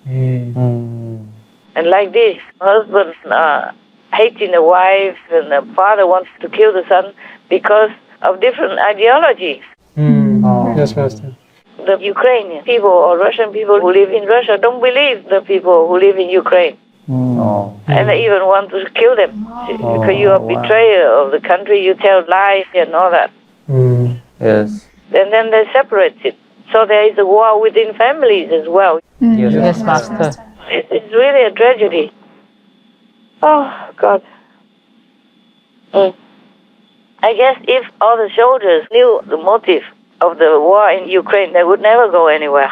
And like this, husbands are hating the wife, and the father wants to kill the son because of different ideologies. Yes, Master. The Ukrainian people or Russian people who live in Russia don't believe the people who live in Ukraine. And they even want to kill them because you are a betrayer of the country, you tell lies and all that. Yes. And then they separate it. So there is a war within families as well. Yes, Master. It's really a tragedy. Oh, God. I guess if all the soldiers knew the motive of the war in Ukraine, they would never go anywhere.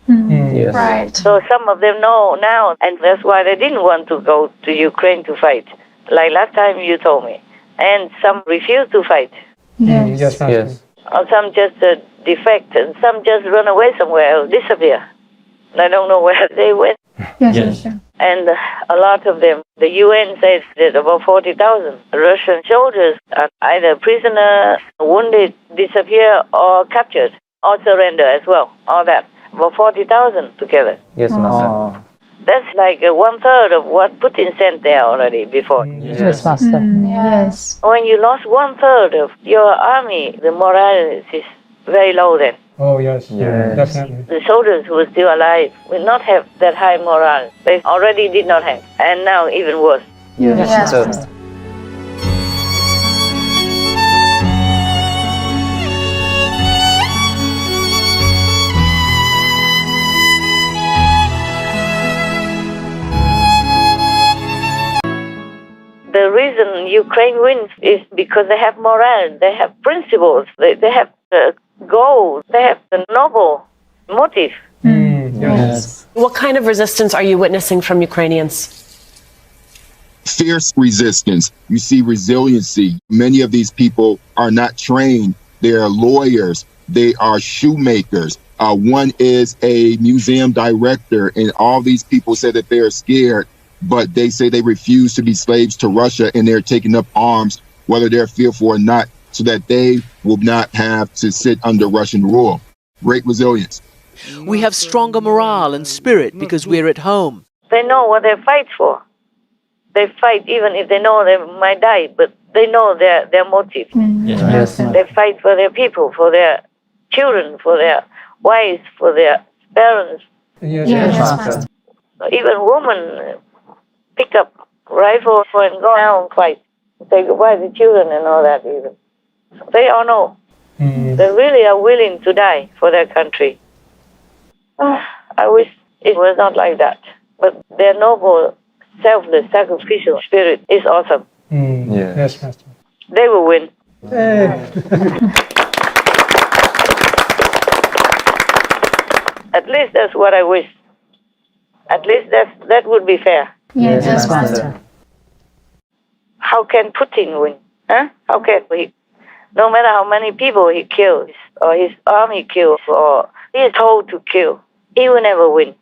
Yes. Right. So some of them know now, and that's why they didn't want to go to Ukraine to fight, like last time you told me. And some refused to fight. Yes, Master. Yes. Or some just defect, and some just run away somewhere or disappear. I don't know where they went. Yes. And a lot of them, the UN says that about 40,000 Russian soldiers are either prisoners, wounded, disappear, or captured, or surrender as well. All that. About 40,000 together. Yes, Master. That's like 1/3 of what Putin sent there already before. Yes, Master. Yes. When you lost 1/3 of your army, the morale is very low then. Oh, yes. Yes. Definitely. The soldiers who are still alive will not have that high morale. They already did not have. And now even worse. Yes, Yes. Master. The reason Ukraine wins is because they have morale, they have principles, they have goals, they have a noble motive. Yes. What kind of resistance are you witnessing from Ukrainians? Fierce resistance. You see resiliency. Many of these people are not trained. They are lawyers. They are shoemakers. One is a museum director, and all these people say that they are scared, but they say they refuse to be slaves to Russia, and they're taking up arms, whether they're fearful or not, so that they will not have to sit under Russian rule. Great resilience. We have stronger morale and spirit because we're at home. They know what they fight for. They fight even if they know they might die, but they know their motive. Yes. They fight for their people, for their children, for their wives, for their parents. Yes, Even women pick up rifles and go out and fight. say goodbye to children and all that even. They all know. They really are willing to die for their country. I wish it was not like that. But their noble, selfless, sacrificial spirit is awesome. Yes, Master. They will win. At least that's what I wish. At least that would be fair. Yes, Master. How can Putin win? Huh? How can he? No matter how many people he kills, or his army kills, or he is told to kill, he will never win.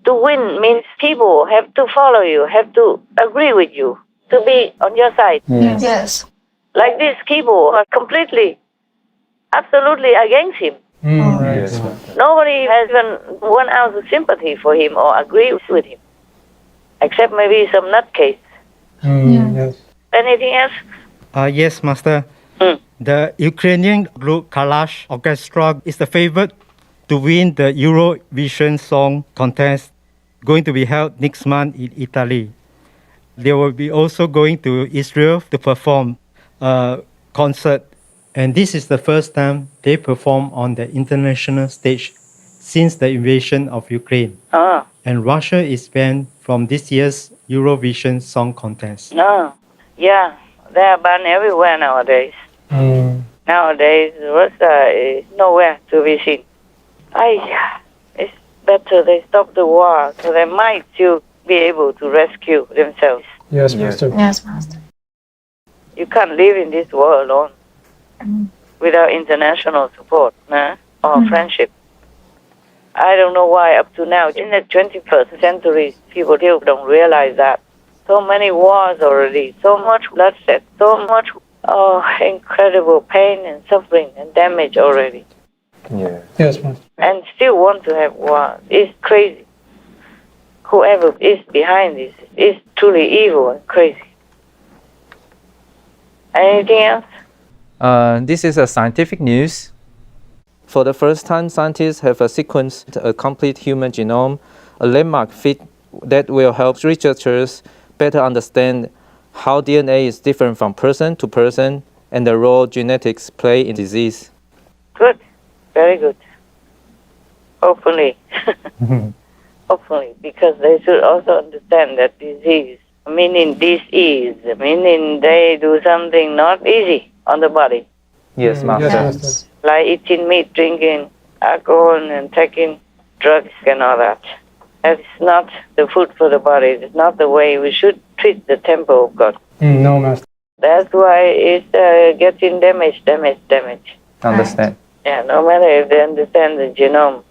To win means people have to follow you, have to agree with you, to be on your side. Yes. Like these people are completely, absolutely against him. Yes. Nobody has even 1 ounce of sympathy for him or agrees with him, except maybe some nutcase. Yes. Anything else? Yes, Master. The Ukrainian group Kalash Orchestra is the favorite to win the Eurovision Song Contest, going to be held next month in Italy. They will be also going to Israel to perform a concert. And this is the first time they perform on the international stage since the invasion of Ukraine. And Russia is banned from this year's Eurovision Song Contest. Yeah, they are banned everywhere nowadays. Nowadays, Russia is nowhere to be seen. It's better they stop the war, so they might still be able to rescue themselves. Yes, Master. Yes, Master. You can't live in this war alone without international support or friendship. I don't know why up to now, in the 21st century, people still don't realize that. So many wars already, so much bloodshed, so much incredible pain and suffering and damage already. Yes, Master. And still want to have war. It's crazy. Whoever is behind this is truly evil and crazy. Anything else? This is a scientific news. For the first time, scientists have sequenced a complete human genome, a landmark feat that will help researchers better understand how DNA is different from person to person and the role genetics play in disease. Good. Very good. Hopefully. Hopefully, because they should also understand that disease, meaning disease, meaning they do something not easy on the body. Yes, Master. Yes. Like eating meat, drinking alcohol, and taking drugs and all that. That's not the food for the body. It's not the way we should treat the temple of God. No, Master. That's why it's getting damaged. Understand. Yeah, no matter if they understand the genome,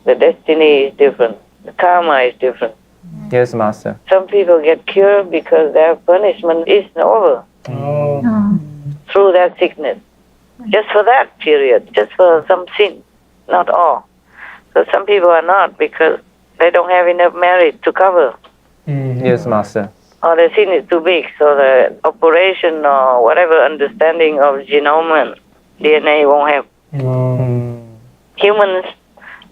the destiny is different. The karma is different. Yes, Master. Some people get cured because their punishment is over through that sickness. Just for that period, just for some sin, not all. So some people are not because they don't have enough merit to cover. Yes, Master. Or the sin is too big, so the operation or whatever understanding of genome and DNA won't help. Humans,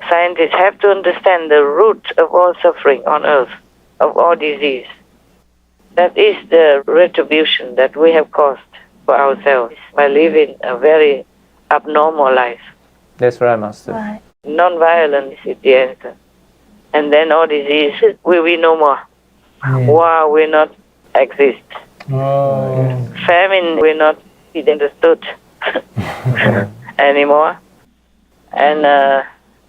scientists have to understand the root of all suffering on earth, of all disease. That is the retribution that we have caused for ourselves by living a very abnormal life. That's right, Master. Non-violence is the answer. And then all diseases will be no more. War will not exist. Famine will not be understood anymore. And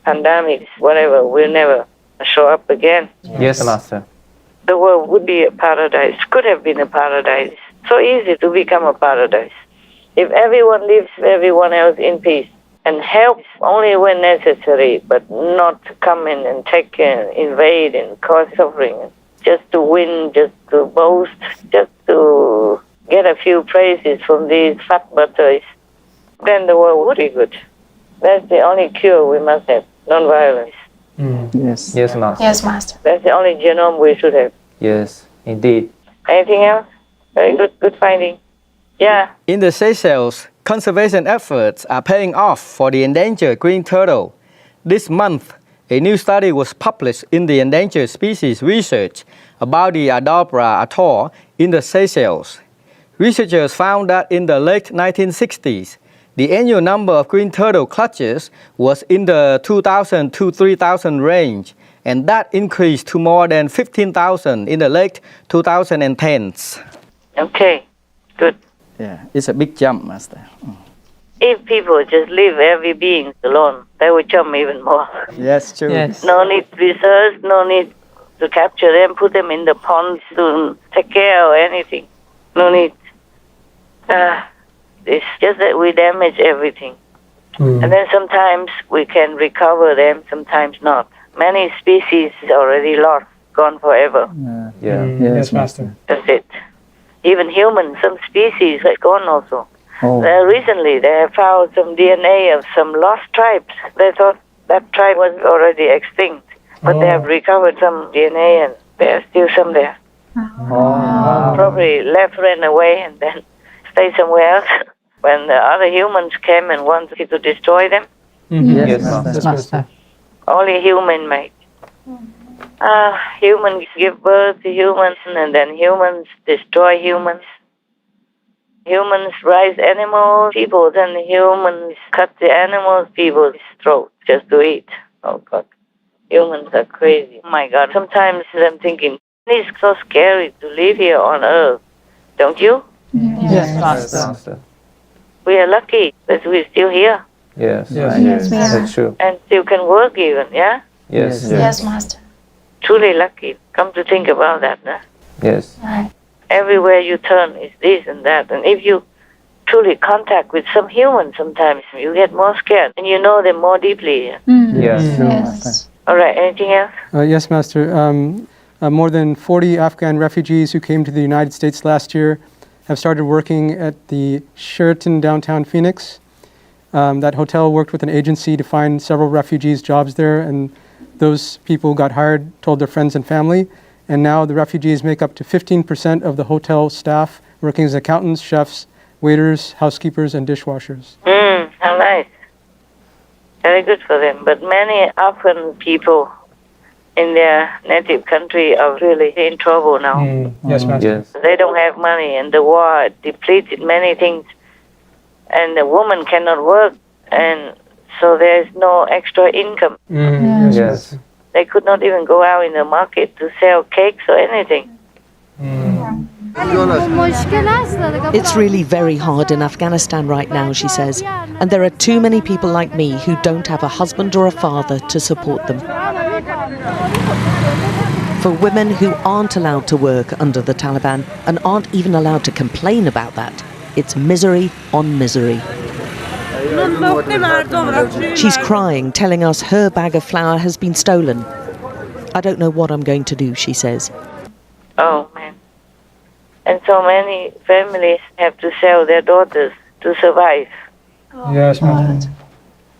pandemics, whatever, will never show up again. Yes, Master. The world would be a paradise, could have been a paradise. So easy to become a paradise. If everyone lives everyone else in peace and helps only when necessary, but not to come in and take and invade and cause suffering, just to win, just to boast, just to get a few praises from these fat butters, then the world would be good. That's the only cure we must have, non-violence. Yes. Yes, Master. Yes, Master. That's the only genome we should have. Yes, indeed. Anything else? Very good finding. Yeah. In the Seychelles, conservation efforts are paying off for the endangered green turtle. This month, a new study was published in the Endangered Species Research about the Adabra atoll in the Seychelles. Researchers found that in the late 1960s, the annual number of green turtle clutches was in the 2,000 to 3,000 range, and that increased to more than 15,000 in the late 2010s. Okay, good. Yeah, it's a big jump, Master. If people just leave every being alone, they will jump even more. Yes, true. Yes. No need research, no need to capture them, put them in the ponds to take care or anything. No need. It's just that we damage everything. And then sometimes we can recover them, sometimes not. Many species already lost, gone forever. Yes, Master. That's it. Even humans, some species are gone also. Oh. Recently, they have found some DNA of some lost tribes. They thought that tribe was already extinct, but they have recovered some DNA and there are still some there. Probably left, ran away, and then stayed somewhere else. When the other humans came and wanted to destroy them, Yes, Master. only human made. Humans give birth to humans, and then humans destroy humans. Humans raise animals, people, then humans cut the animals, people's throat just to eat. Oh God, humans are crazy. Oh my God, sometimes I'm thinking, it's so scary to live here on Earth, don't you? Yes, Master. We are lucky that we're still here Yes. Yes, That's true. and still can work even, yeah? Yes. Yes, Master. Truly lucky. Come to think about that, huh? Yes. Everywhere you turn is this and that. And if you truly contact with some humans sometimes, you get more scared and you know them more deeply. Yes. All right, anything else? Yes, Master. More than 40 Afghan refugees who came to the United States last year have started working at the Sheraton downtown Phoenix. That hotel worked with an agency to find several refugees jobs there, and those people who got hired told their friends and family. And now the refugees make up to 15% of the hotel staff, working as accountants, chefs, waiters, housekeepers, and dishwashers. How nice. Very good for them. But many Afghan people in their native country are really in trouble now. Yes, Master. Yes. They don't have money, and the war depleted many things. And the woman cannot work, and so there's no extra income. Yes. They could not even go out in the market to sell cakes or anything. It's really very hard in Afghanistan right now, she says, and there are too many people like me who don't have a husband or a father to support them. For women who aren't allowed to work under the Taliban and aren't even allowed to complain about that, it's misery on misery. She's crying, telling us her bag of flour has been stolen. I don't know what I'm going to do, she says. Oh, man. And so many families have to sell their daughters to survive. Yes, Master.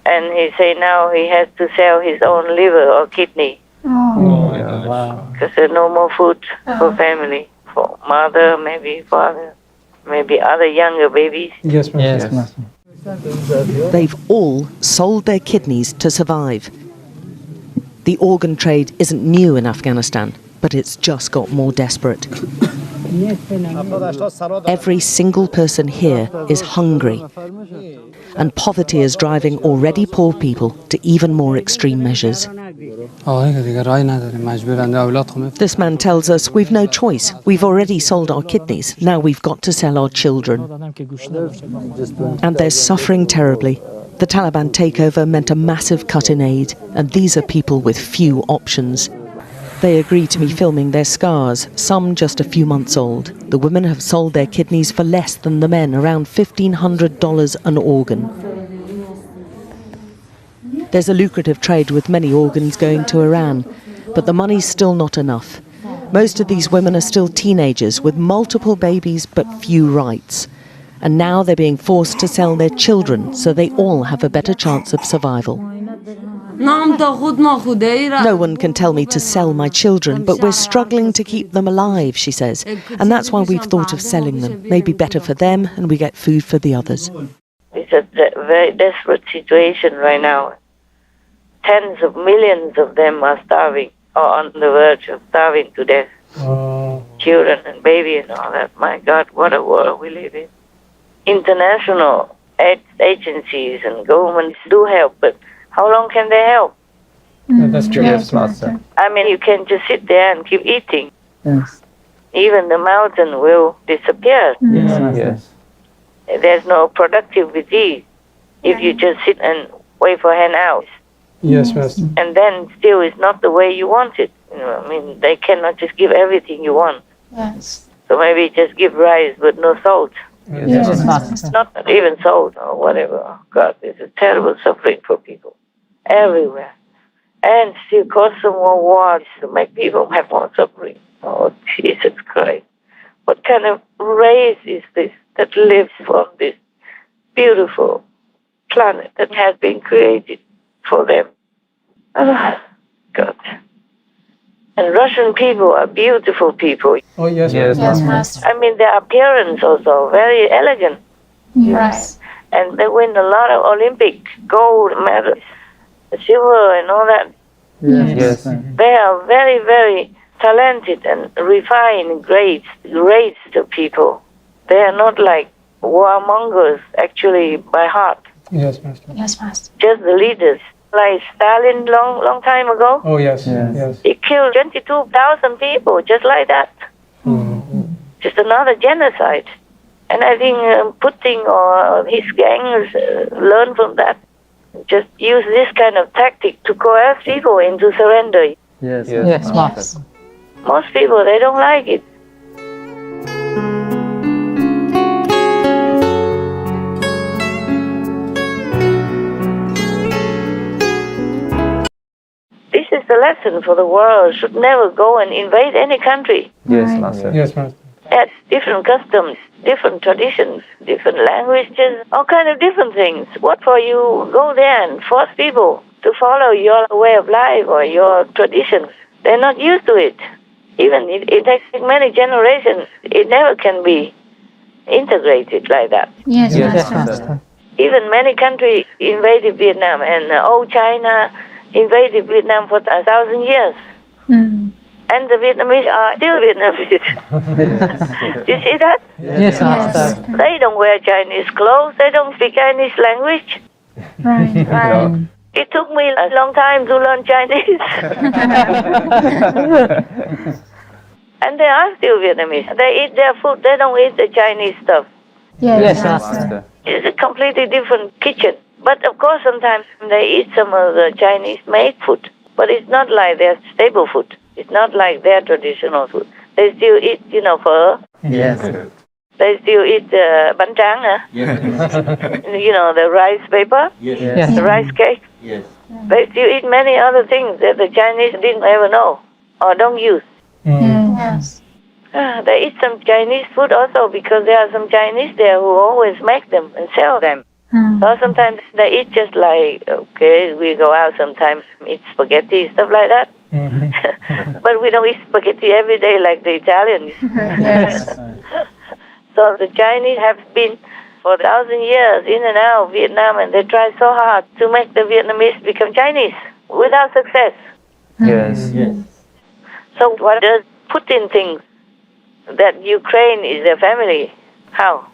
And he say now he has to sell his own liver or kidney. Because there's no more food for family, for mother, maybe father, maybe other younger babies. Yes, Master. Yes. They've all sold their kidneys to survive. The organ trade isn't new in Afghanistan, but it's just got more desperate. Every single person here is hungry, and poverty is driving already poor people to even more extreme measures. This man tells us we've no choice. We've already sold our kidneys. Now we've got to sell our children. And they're suffering terribly. The Taliban takeover meant a massive cut in aid, and these are people with few options. They agree to me filming their scars, some just a few months old. The women have sold their kidneys for less than the men, around $1,500 an organ. There's a lucrative trade with many organs going to Iran, but the money's still not enough. Most of these women are still teenagers with multiple babies but few rights. And now they're being forced to sell their children so they all have a better chance of survival. No one can tell me to sell my children, but we're struggling to keep them alive, she says. And that's why we've thought of selling them. Maybe better for them, and we get food for the others. It's a very desperate situation right now. Tens of millions of them are starving, or on the verge of starving to death. children and babies and all that. My God, what a world we live in. International agencies and governments do help, but how long can they help? That's true. Yes, Master. I mean, you can just sit there and keep eating. Yes. Even the mountain will disappear. Yes. There's no productivity if you just sit and wait for handouts. Yes, Master. And then still it's not the way you want it. You know, I mean, they cannot just give everything you want. Yes. So maybe just give rice but no salt. Yes, Master. Not even salt or whatever. Oh, God, it's a terrible suffering for people everywhere. And still cause some more wars to make people have more suffering. Oh, Jesus Christ. What kind of race is this that lives on this beautiful planet that has been created for them? Oh, God. And Russian people are beautiful people. Oh, yes, Yes, Master. I mean, their appearance also very elegant. Yes. And they win a lot of Olympic gold medals, silver and all that. Yes. They are very, very talented and refined, great people. They are not like warmongers, actually, by heart. Yes, Master. Yes, Master. Just the leaders. Like Stalin long time ago. Oh, yes. Yes. He killed 22,000 people, just like that. Just another genocide. And I think Putin or his gangs learn from that. Just use this kind of tactic to coerce people into surrender. Yes. Yes, Master. Most people, they don't like it. This is the lesson for the world. Should never go and invade any country. Yes, Master. Yes, Master. Has different customs, different traditions, different languages, all kind of different things. What for you go there and force people to follow your way of life or your traditions? They're not used to it. Even it takes many generations. It never can be integrated like that. Yes, Yes, Master. Even many countries invaded Vietnam, and old China invaded Vietnam for 1,000 years. And the Vietnamese are still Vietnamese. You see that? Yes, Master. They don't wear Chinese clothes. They don't speak Chinese language. Right. It took me a long time to learn Chinese. And they are still Vietnamese. They eat their food. They don't eat the Chinese stuff. Yes, Master. It's a completely different kitchen. But of course, sometimes they eat some of the Chinese-made food. But it's not like their staple food. It's not like their traditional food. They still eat, phở. Yes. They still eat bánh tráng, the rice paper, Yes. the rice cake. Yes. They still eat many other things that the Chinese didn't ever know or don't use. Yes. They eat some Chinese food also because there are some Chinese there who always make them and sell them. So sometimes they eat just like, okay, we go out sometimes, eat spaghetti, stuff like that. But we don't eat spaghetti every day like the Italians. Yes. So the Chinese have been for 1,000 years in and out of Vietnam, and they try so hard to make the Vietnamese become Chinese without success. Yes. So what does Putin think? That Ukraine is their family? How?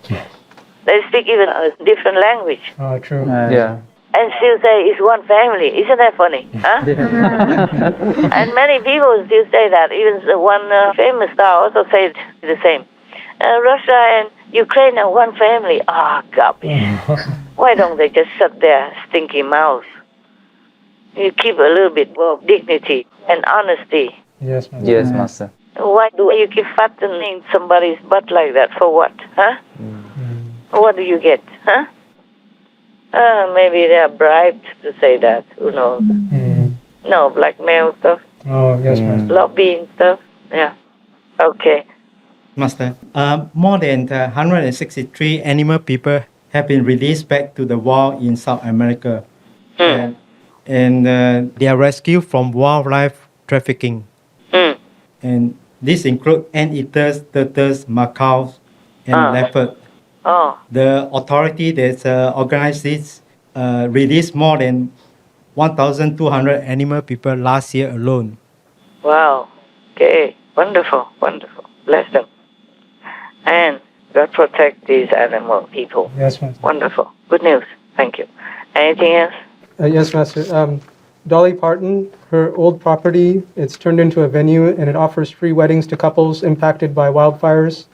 They speak even a different language. Oh, true. Yeah. And still say it's one family. Isn't that funny? Huh? And many people still say that. Even the one famous star also said the same. Russia and Ukraine are one family. Ah, garbage. Why don't they just shut their stinky mouths? You keep a little bit of dignity and honesty. Yes, Master. Yes, Master. Why do you keep fattening somebody's butt like that? For what? Huh? What do you get? Huh? Maybe they are bribed to say that. Who knows? No, blackmail stuff. Oh, yes, Master. Lobbying stuff. Yeah. Okay. Master, more than 163 animal people have been released back to the wild in South America. And they are rescued from wildlife trafficking. And this includes anteaters, turtles, macaws, and leopards. The authority that organized this released more than 1,200 animal people last year alone. Wow. Okay. Wonderful. Wonderful. bless them. And God protect these animal people. Yes, Master. Wonderful. Good news. Thank you. Anything else? Yes, Master. Dolly Parton, her old property, it's turned into a venue and it offers free weddings to couples impacted by wildfires.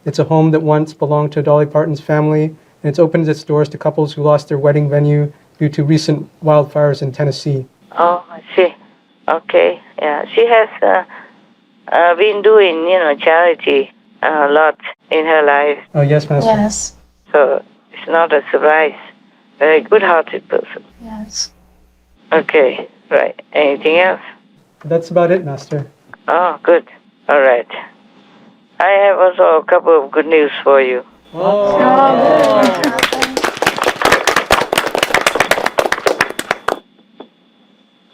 It's a home that once belonged to Dolly Parton's family, and it's opened its doors to couples who lost their wedding venue due to recent wildfires in Tennessee. Oh, I see. Okay. Yeah, she has been doing, charity a lot in her life. Oh, yes, Master. Yes. So it's not a surprise. Very good-hearted person. Yes. Okay, right. Anything else? That's about it, Master. Oh, good. All right. I have also a couple of good news for you.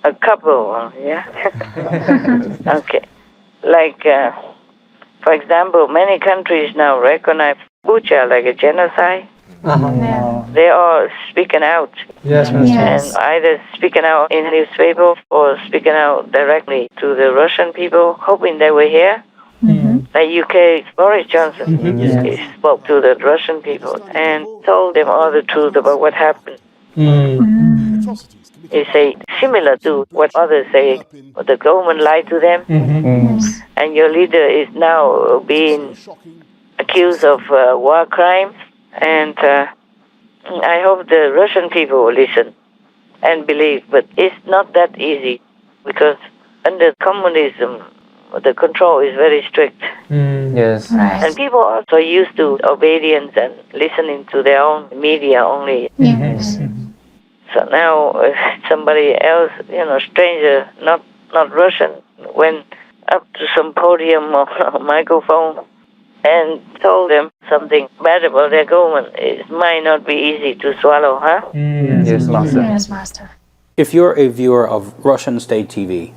A couple, yeah? Okay. Like, for example, many countries now recognize Bucha like a genocide. They are speaking out. Yes, Master. Yes. And either speaking out in newspaper or speaking out directly to the Russian people, hoping they will hear. Like UK, Boris Johnson, he spoke to the Russian people and told them all the truth about what happened. He said similar to what others say. The government lied to them, and your leader is now being accused of war crimes. And I hope the Russian people will listen and believe. But it's not that easy because under communism, the control is very strict. Yes. And people are also used to obedience and listening to their own media only. Yes. So now somebody else, stranger, not Russian, went up to some podium or microphone and told them something bad about their government. It might not be easy to swallow, huh? Yes, Master. Yes, Master. If you're a viewer of Russian state TV,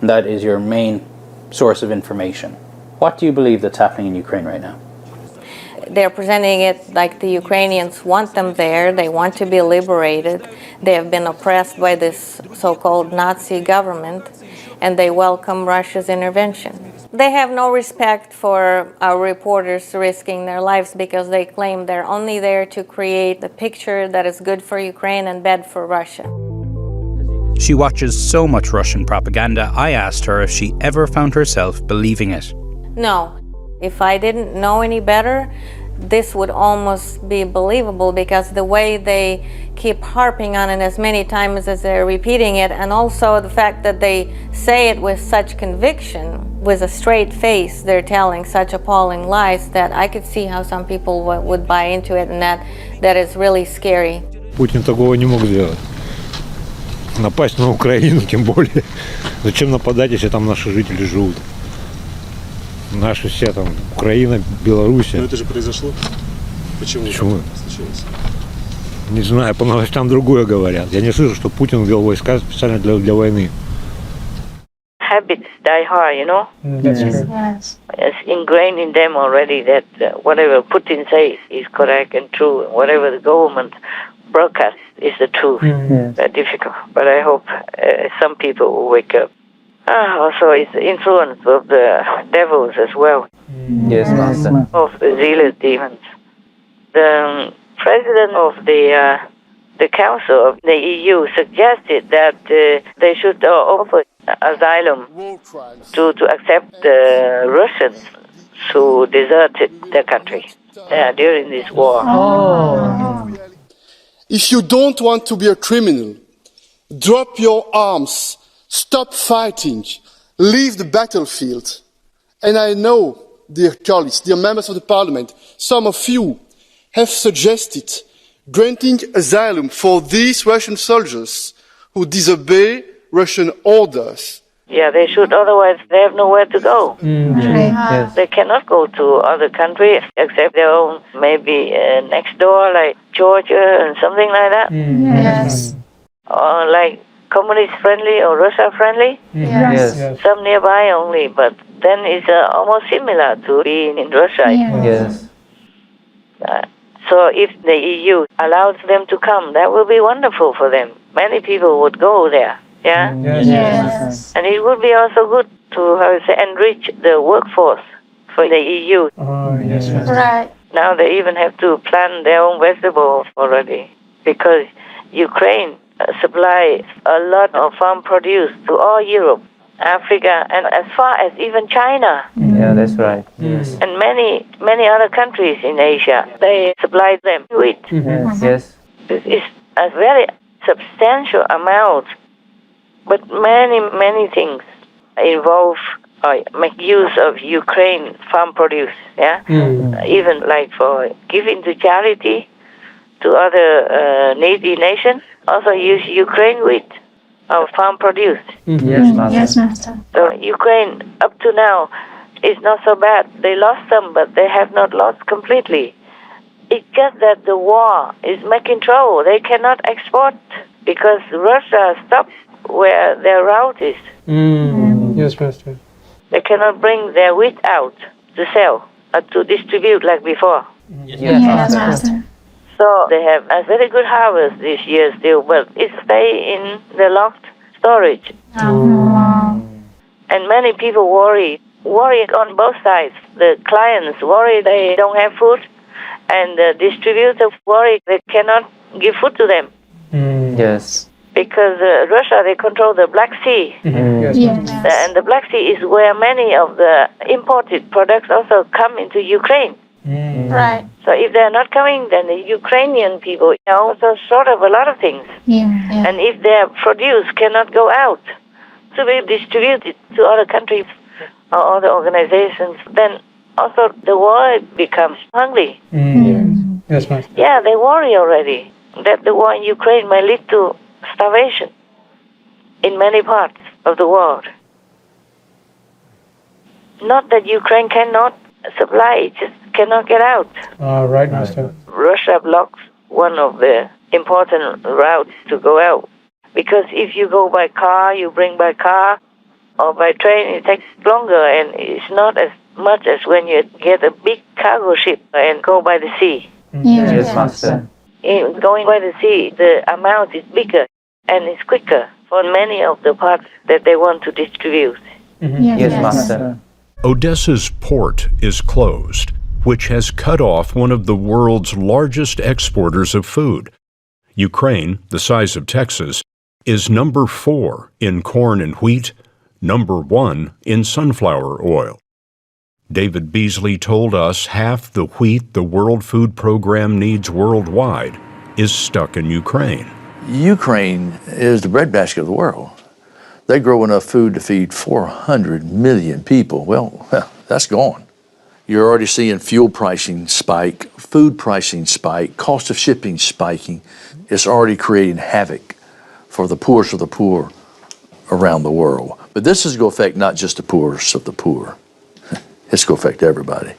that is your main source of information, what do you believe that's happening in Ukraine right now? They're presenting it like the Ukrainians want them there. They want to be liberated. They have been oppressed by this so-called Nazi government, and they welcome Russia's intervention. They have no respect for our reporters risking their lives because they claim they're only there to create a picture that is good for Ukraine and bad for Russia. She watches so much Russian propaganda, I asked her if she ever found herself believing it. No. If I didn't know any better, this would almost be believable because the way they keep harping on it as many times as they're repeating it, and also the fact that they say it with such conviction, with a straight face, they're telling such appalling lies that I could see how some people would buy into it, and that is really scary. Путин такого не мог сделать. Напасть на Украину, тем более. Зачем нападать, если там наши жители живут? Наши все там, Украина, Белоруссия. Но это же произошло. Почему? Почему? Случилось? Не знаю, по новостям другое говорят. Я не слышу, что Путин ввел войска специально для войны. Habits die hard, That's true. Yes. It's ingrained in them already that whatever Putin says is correct and true. Whatever the government broadcasts is the truth. Very difficult. But I hope some people will wake up. Also, it's the influence of the devils as well. Yes, Master. Of the zealous demons. The president of the Council of the EU suggested that they should offer asylum to accept the Russians who deserted their country during this war. If you don't want to be a criminal, drop your arms. Stop fighting. Leave the battlefield. And I know, dear colleagues, dear members of the parliament, some of you have suggested granting asylum for these Russian soldiers who disobey Russian orders. Yeah, they should, otherwise they have nowhere to go. Yes. They cannot go to other countries except their own, maybe next door, like Georgia and something like that. Yes. Or like communist-friendly or Russia-friendly. Yes. Some nearby only, but then it's almost similar to being in Russia. Yes. So if the EU allows them to come, that will be wonderful for them. Many people would go there. Yes. And it would be also good to enrich the workforce for the EU. Oh, yes. Right. Now they even have to plant their own vegetables already because Ukraine supplies a lot of farm produce to all Europe, Africa, and as far as even China. Yeah, that's right. Yes. And many other countries in Asia, they supply them wheat. Yes. It's a very substantial amount, but many things involve or make use of Ukraine farm produce. Yeah, even like for giving to charity to other needy nations, also use Ukraine wheat or farm produce. Yes, Master. Yes, Master. So Ukraine up to now is not so bad. They lost some, but they have not lost completely. It's just that the war is making trouble. They cannot export because Russia stopped where their route is. Yes, Master. They cannot bring their wheat out to sell or to distribute like before. Yes, Master. So they have a very good harvest this year still, but it stay in the locked storage. Wow. And many people worry on both sides. The clients worry they don't have food, and the distributors worry they cannot give food to them. Yes. Because Russia, they control the Black Sea. Yes. And the Black Sea is where many of the imported products also come into Ukraine. Right. So if they're not coming, then the Ukrainian people are also short of a lot of things. Yeah. And if their produce cannot go out to be distributed to other countries or other organizations, then also the world becomes hungry. Yes, Master. Yeah, they worry already that the war in Ukraine may lead to starvation in many parts of the world. Not that Ukraine cannot supply, it just cannot get out. Right, Master. Russia blocks one of the important routes to go out. Because if you go by car, you bring by car, or by train, it takes longer, and it's not as much as when you get a big cargo ship and go by the sea. Yes, Master. In going by the sea, the amount is bigger and it's quicker for many of the parts that they want to distribute. Yes, Master. Odessa's port is closed, which has cut off one of the world's largest exporters of food. Ukraine, the size of Texas, is number 4 in corn and wheat, number 1 in sunflower oil. David Beasley told us half the wheat the World Food Program needs worldwide is stuck in Ukraine. Ukraine is the breadbasket of the world. They grow enough food to feed 400 million people. Well, that's gone. You're already seeing fuel pricing spike, food pricing spike, cost of shipping spiking. It's already creating havoc for the poorest of the poor around the world. But this is going to affect not just the poorest of the poor. It's going to affect everybody.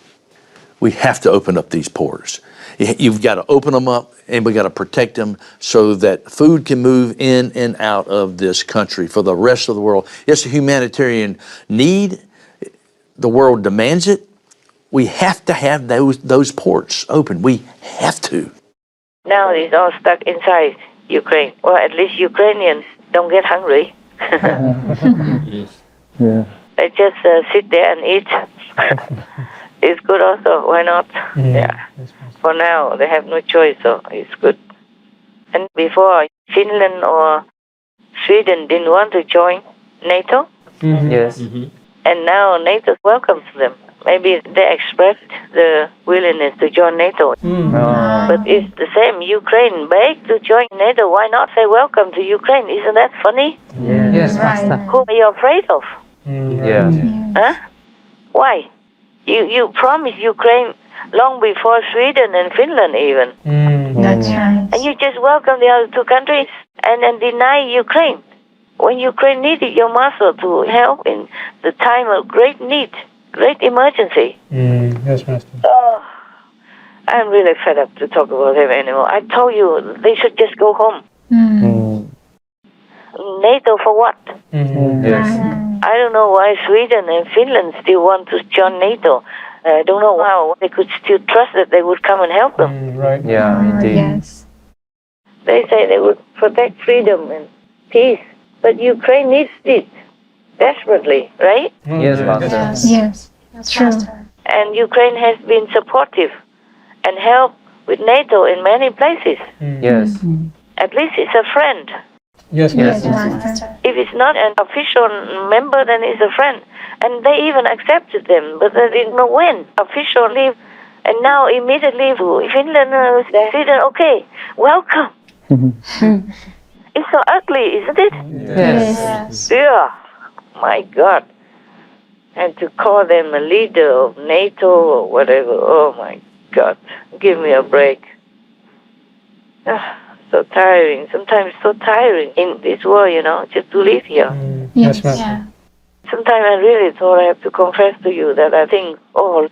We have to open up these ports. You've got to open them up, and we got to protect them so that food can move in and out of this country for the rest of the world. It's a humanitarian need. The world demands it. We have to have those ports open. We have to. Now it's all stuck inside Ukraine. Well, at least Ukrainians don't get hungry. Yeah. They just sit there and eat. It's good also. Why not? Yeah. For now, they have no choice, so it's good. And before, Finland or Sweden didn't want to join NATO. Yes. And now NATO welcomes them. Maybe they expressed the willingness to join NATO. But it's the same. Ukraine begged to join NATO. Why not say welcome to Ukraine? Isn't that funny? Yes, Master. Who are you afraid of? Yeah. Huh? Why? You promised Ukraine long before Sweden and Finland even. That's right. And you just welcome the other two countries and then deny Ukraine. When Ukraine needed your muscle to help in the time of great need, great emergency. Yes, Master. Oh, I'm really fed up to talk about him anymore. I told you they should just go home. NATO for what? Yes. I don't know why Sweden and Finland still want to join NATO. I don't know how they could still trust that they would come and help them. Right. Yeah, indeed. Yes. They say they would protect freedom and peace, but Ukraine needs it desperately, right? Yes, Master. Yes. Yes. That's true. And Ukraine has been supportive and helped with NATO in many places. Yes. At least it's a friend. Yes, Master. If it's not an official member, then it's a friend. And they even accepted them, but they didn't know when. Official leave, and now immediately to Finland, Sweden, okay, welcome. It's so ugly, isn't it? Yes. Yeah, my God. And to call them a leader of NATO or whatever, oh my God, give me a break. So tiring, sometimes so tiring in this world, just to live here. Yes, Master. Sometimes I really thought I have to confess to you that I think,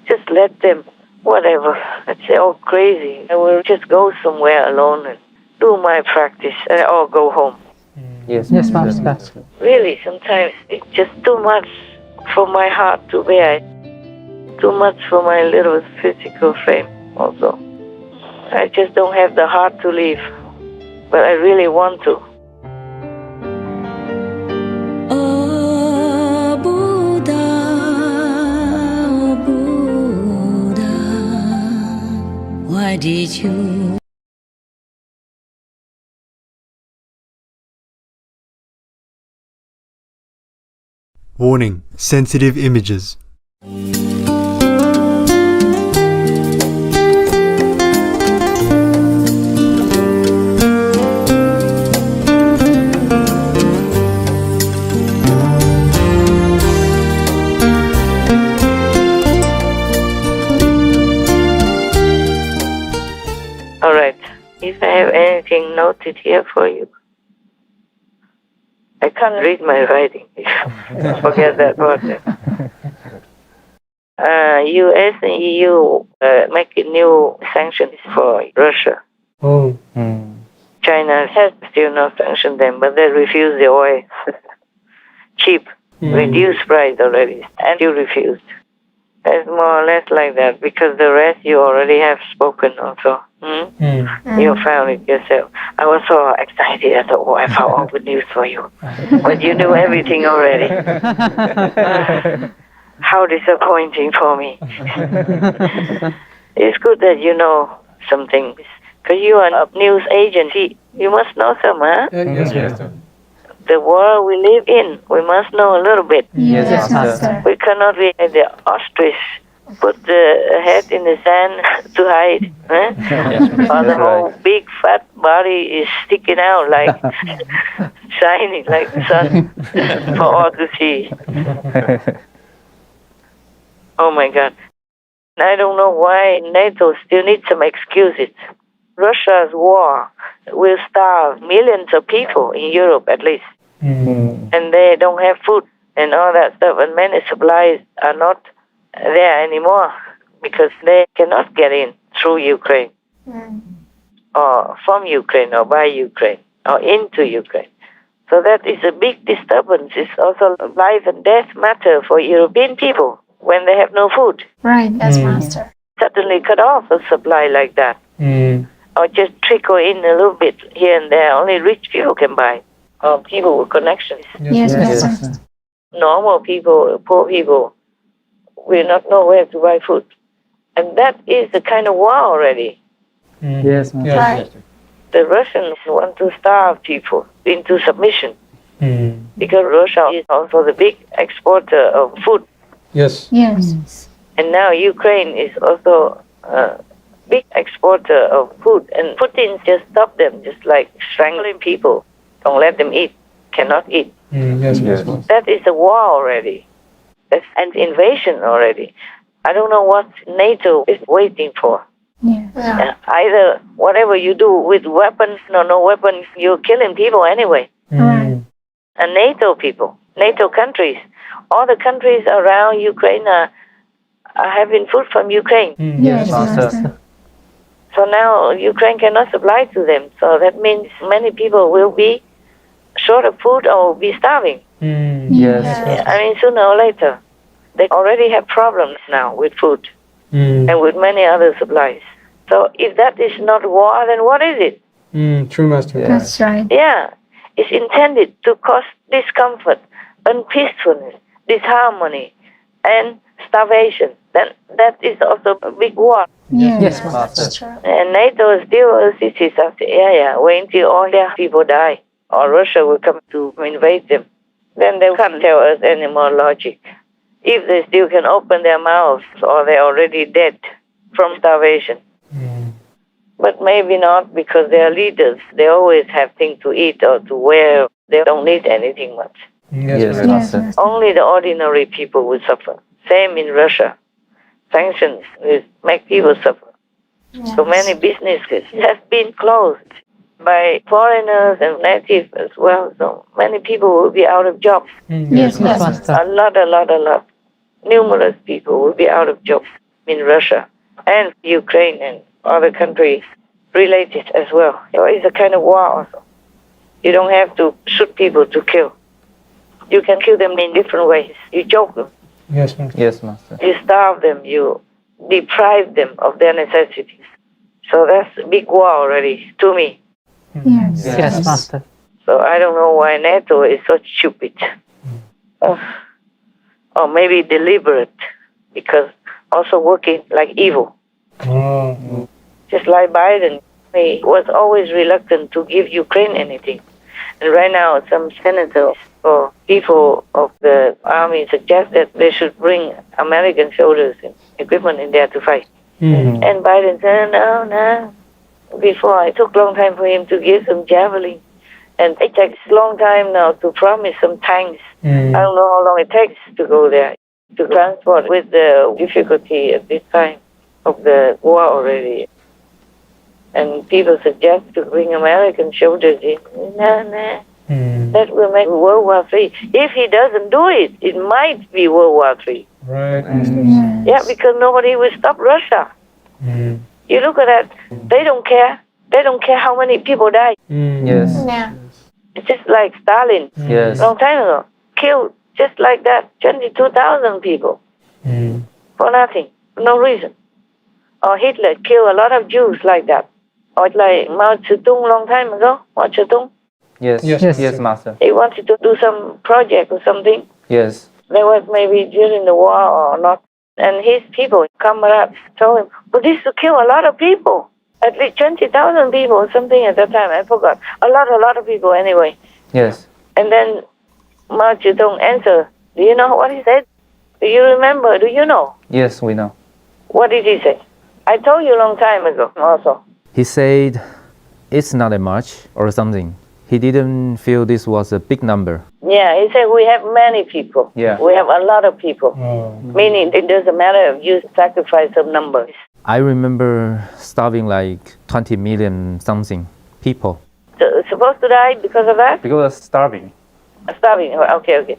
just let them, whatever. I'd say, crazy. I will just go somewhere alone and do my practice or go home. Yes, Master. Really, sometimes it's just too much for my heart to bear. Too much for my little physical frame also. I just don't have the heart to leave, but I really want to. Oh Buddha, why did you? Warning: sensitive images. All right. If I have anything noted here for you. I can't read my writing. Forget that part. US and EU making new sanctions for Russia. Oh. China has still not sanctioned them, but they refuse the oil. Cheap, reduced price already, and you refused. It's more or less like that, because the rest you already have spoken also. You found it yourself. I was so excited. I thought, I found all good news for you. But you knew everything already. How disappointing for me. It's good that you know some things. Because you are a news agency. You must know some, huh? Yes. The world we live in, we must know a little bit. Yes, Master. We cannot be like the ostrich, put the head in the sand to hide. Huh? Or the whole big fat body is sticking out like shining like the sun for all to see. Oh my God. I don't know why NATO still needs some excuses. Russia's war will starve millions of people in Europe at least. And they don't have food and all that stuff. And many supplies are not there anymore because they cannot get in through Ukraine or from Ukraine or by Ukraine or into Ukraine. So that is a big disturbance. It's also a life and death matter for European people when they have no food. Right, yes, Master. Suddenly cut off a supply like that. Or just trickle in a little bit here and there. Only rich people can buy. Or people with connections. Yes, Master. Normal people, poor people, will not know where to buy food. And that is the kind of war already. Yes, Master. Right. The Russians want to starve people into submission. Because Russia is also the big exporter of food. Yes. Yes. And now Ukraine is also a big exporter of food. And Putin just stopped them, just like strangling people. Don't let them eat. Cannot eat. Yes. That is a war already. That's an invasion already. I don't know what NATO is waiting for. Yeah. Either whatever you do with weapons or no weapons, you're killing people anyway. Right. And NATO people, NATO countries, all the countries around Ukraine are having food from Ukraine. Yes, Master. So now Ukraine cannot supply to them. So that means many people will be short of food or will be starving. Yes. I mean, sooner or later. They already have problems now with food and with many other supplies. So if that is not war, then what is it? True, Master. Yeah. That's right. Yeah, it's intended to cause discomfort, unpeacefulness, disharmony, and starvation. then that is also a big war. Yes, Master. And NATO still assists us. Yeah, wait until all their people die, or Russia will come to invade them. Then they can't tell us any more logic. If they still can open their mouths, or they're already dead from starvation. But maybe not, because they are leaders. They always have things to eat or to wear. They don't need anything much. Yes, Master. Only the ordinary people will suffer. Same in Russia. Sanctions will make people suffer. So many businesses have been closed by foreigners and natives as well. So many people will be out of jobs. Yes, Master. A lot. Numerous people will be out of jobs in Russia and Ukraine and other countries related as well. So it's a kind of war also. You don't have to shoot people to kill. You can kill them in different ways. You choke them. Yes, Master. Yes, Master. You starve them. You deprive them of their necessities. So that's a big war already to me. Yes, Master. So I don't know why NATO is so stupid. Or maybe deliberate, because also working like evil. Just like Biden, he was always reluctant to give Ukraine anything. And right now, some senators or people of the army suggest that they should bring American soldiers and equipment in there to fight. And Biden said, no. Before, it took a long time for him to give some javelin. And it takes a long time now to promise some tanks. I don't know how long it takes to go there, to transport with the difficulty at this time of the war already. And people suggest to bring American soldiers in. No. That will make World War III. If he doesn't do it, it might be World War III. Right. Yeah, because nobody will stop Russia. You look at that, they don't care. They don't care how many people die. Yes. It's just like Stalin, Yes. long time ago, killed just like that 22,000 people for nothing, for no reason. Or Hitler killed a lot of Jews like that. Or like Mao Zedong long time ago, Mao Zedong. Yes, Master. He wanted to do some project or something. Yes. There was maybe during the war or not. And his people, comrades, told him, but this will kill a lot of people. At least 20,000 people or something at that time. I forgot. A lot of people anyway. Yes. And then Mao Zedong answered, do you know what he said? Do you remember? Do you know? Yes, we know. What did he say? I told you a long time ago also. He said it's not that much or something. He didn't feel this was a big number. Yeah, he said we have many people. Yeah. We have a lot of people. Meaning it doesn't matter if you sacrifice some numbers. I remember starving like 20 million something people. So, supposed to die because of that? Because of starving. Starving, okay.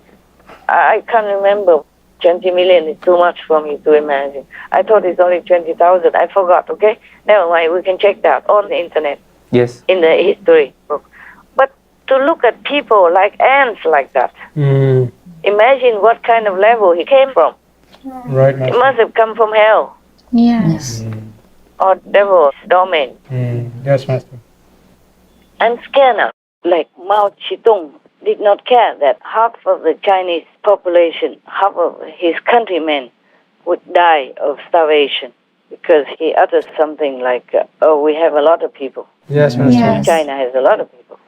I can't remember. 20 million is too much for me to imagine. I thought it's only 20,000. I forgot, okay? Never mind, we can check that on the internet. Yes. In the history book. But to look at people like ants like that, imagine what kind of level he came from. Right, It must have come from hell. Yes. Or devil's domain. Yes, Master. I'm scared now. Like Mao Zedong did not care that half of the Chinese population, half of his countrymen would die of starvation because he uttered something like, we have a lot of people. Yes, Master. China has a lot of people.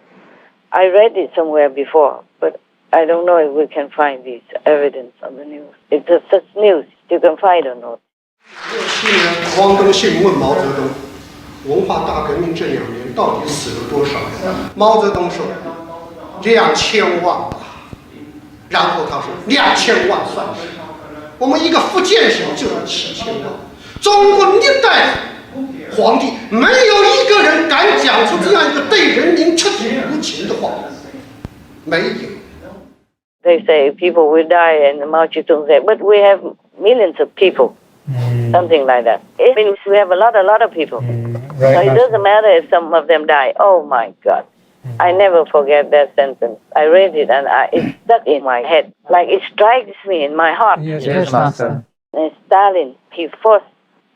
I read it somewhere before, but I don't know if we can find this evidence on the news. It's just such news you can find or not. 67年，汪登信问毛泽东，文化大革命这2年到底死了多少人？毛泽东说，2000万吧。然后他说，2000万算什么？我们一个福建省就有7000万，中国历代皇帝没有一个人敢讲出这样一个对人民彻底无情的话，没有。 They say people will die, and Mao Zedong said, but we have millions of people. Something like that. It means we have a lot of people. Right, so it doesn't matter if some of them die. Oh my God. I never forget that sentence. I read it and it stuck in my head. Like it strikes me in my heart. Yes, Master. And Stalin, he forced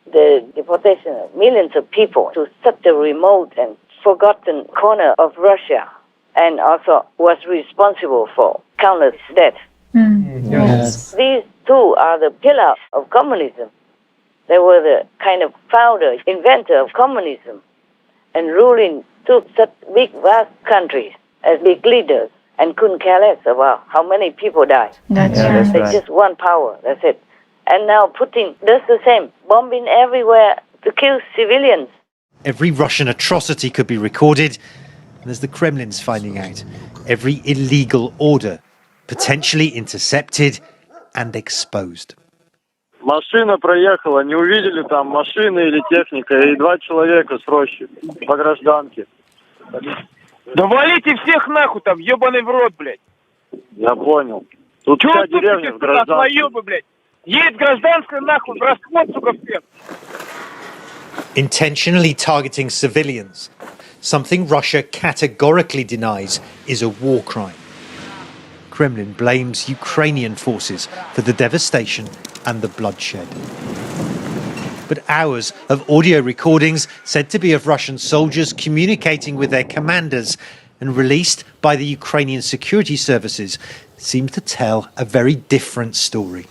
the deportation of millions of people to such a remote and forgotten corner of Russia, and also was responsible for countless deaths. Yes. These two are the pillars of communism. They were the kind of founder, inventor of communism, and ruling two such big, vast countries as big leaders, and couldn't care less about how many people died. That's They just want power, that's it. And now Putin does the same, bombing everywhere to kill civilians. Every Russian atrocity could be recorded, and as the Kremlin's finding out, every illegal order potentially intercepted and exposed. Машина проехала, не увидели там машины или техника, и 2 человека с рощи по гражданке. Да валите всех нахуй там, ебаный в рот, блядь. Я понял. Тут вся деревня в гражданке. Блядь. Едет гражданская нахуй, в расход, сука, всех. Intentionally targeting civilians, something Russia categorically denies is a war crime. Kremlin blames Ukrainian forces for the devastation and the bloodshed. But hours of audio recordings said to be of Russian soldiers communicating with their commanders and released by the Ukrainian security services seem to tell a very different story.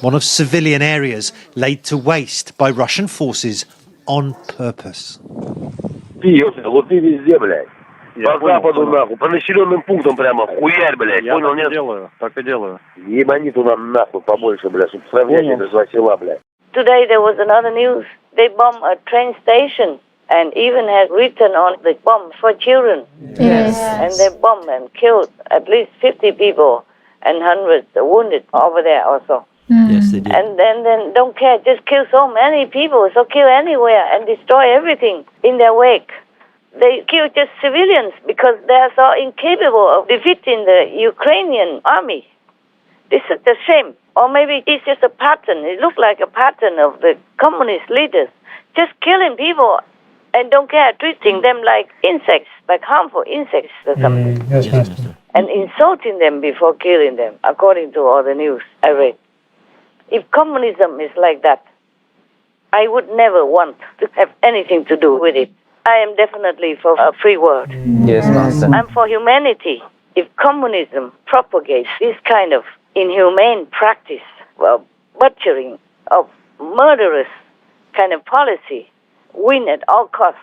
One of civilian areas laid to waste by Russian forces on purpose. Вот ты везде, блядь. По западу, нахуй, по населенным пунктам прямо хуярь, блядь. Я Понял, так нет? делаю, так и делаю. Ебани туда нахуй побольше, блядь, чтобы сравнять это два села, блядь. Today there was another news. They bombed a train station and even had written on the bomb for children. Yes. And they bombed and killed at least 50 people and hundreds wounded over there also. Yes, they did. And then don't care, just kill so many people, so kill anywhere and destroy everything in their wake. They kill just civilians because they are so incapable of defeating the Ukrainian army. This is a shame. Or maybe it's just a pattern. It looks like a pattern of the communist leaders. Just killing people and don't care, treating them like insects, like harmful insects or something. Yes, Master. And insulting them before killing them, according to all the news I read. If communism is like that, I would never want to have anything to do with it. I am definitely for a free world. Yes, Master. I'm for humanity. If communism propagates this kind of inhumane practice, butchering of murderous kind of policy, win at all costs,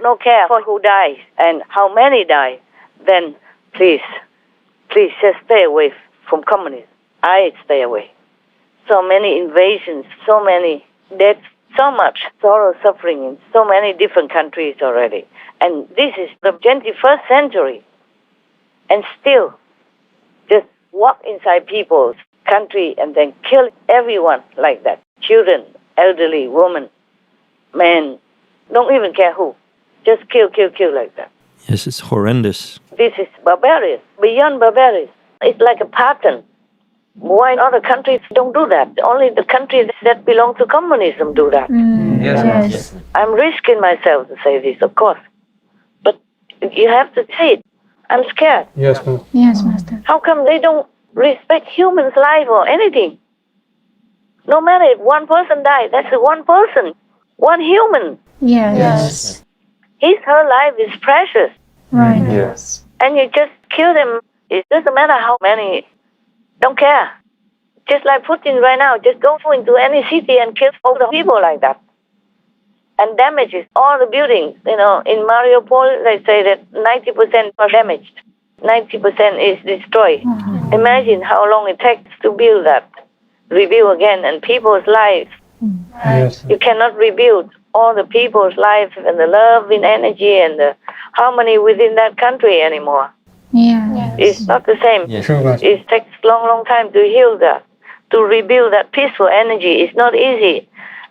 no care for who dies and how many die, then please just stay away from communism. I stay away. So many invasions, so many deaths, so much sorrow, suffering in so many different countries already. And this is the 21st century. And still, just walk inside people's country and then kill everyone like that. Children, elderly, women, men, don't even care who. Just kill like that. Yes, it's horrendous. This is barbarous, beyond barbarous. It's like a pattern. Why other countries don't do that? Only the countries that belong to communism do that. Yes. I'm risking myself to say this, of course. But you have to say it. I'm scared. Yes, Master. Yes, Master. How come they don't respect humans' life or anything? No matter if one person died, that's one person, one human. Yes. Her life is precious. Right. Yes. And you just kill them. It doesn't matter how many. Don't care. Just like Putin right now, just go into any city and kill all the people like that. And damages all the buildings. You know, in Mariupol, they say that 90% are damaged. 90% is destroyed. Mm-hmm. Imagine how long it takes to build that. Rebuild again, and people's lives. Yes. You cannot rebuild all the people's lives and the love and energy and the harmony within that country anymore. Yeah. It's not the same. Yes. True, Master. It takes long time to heal that, to rebuild that peaceful energy. It's not easy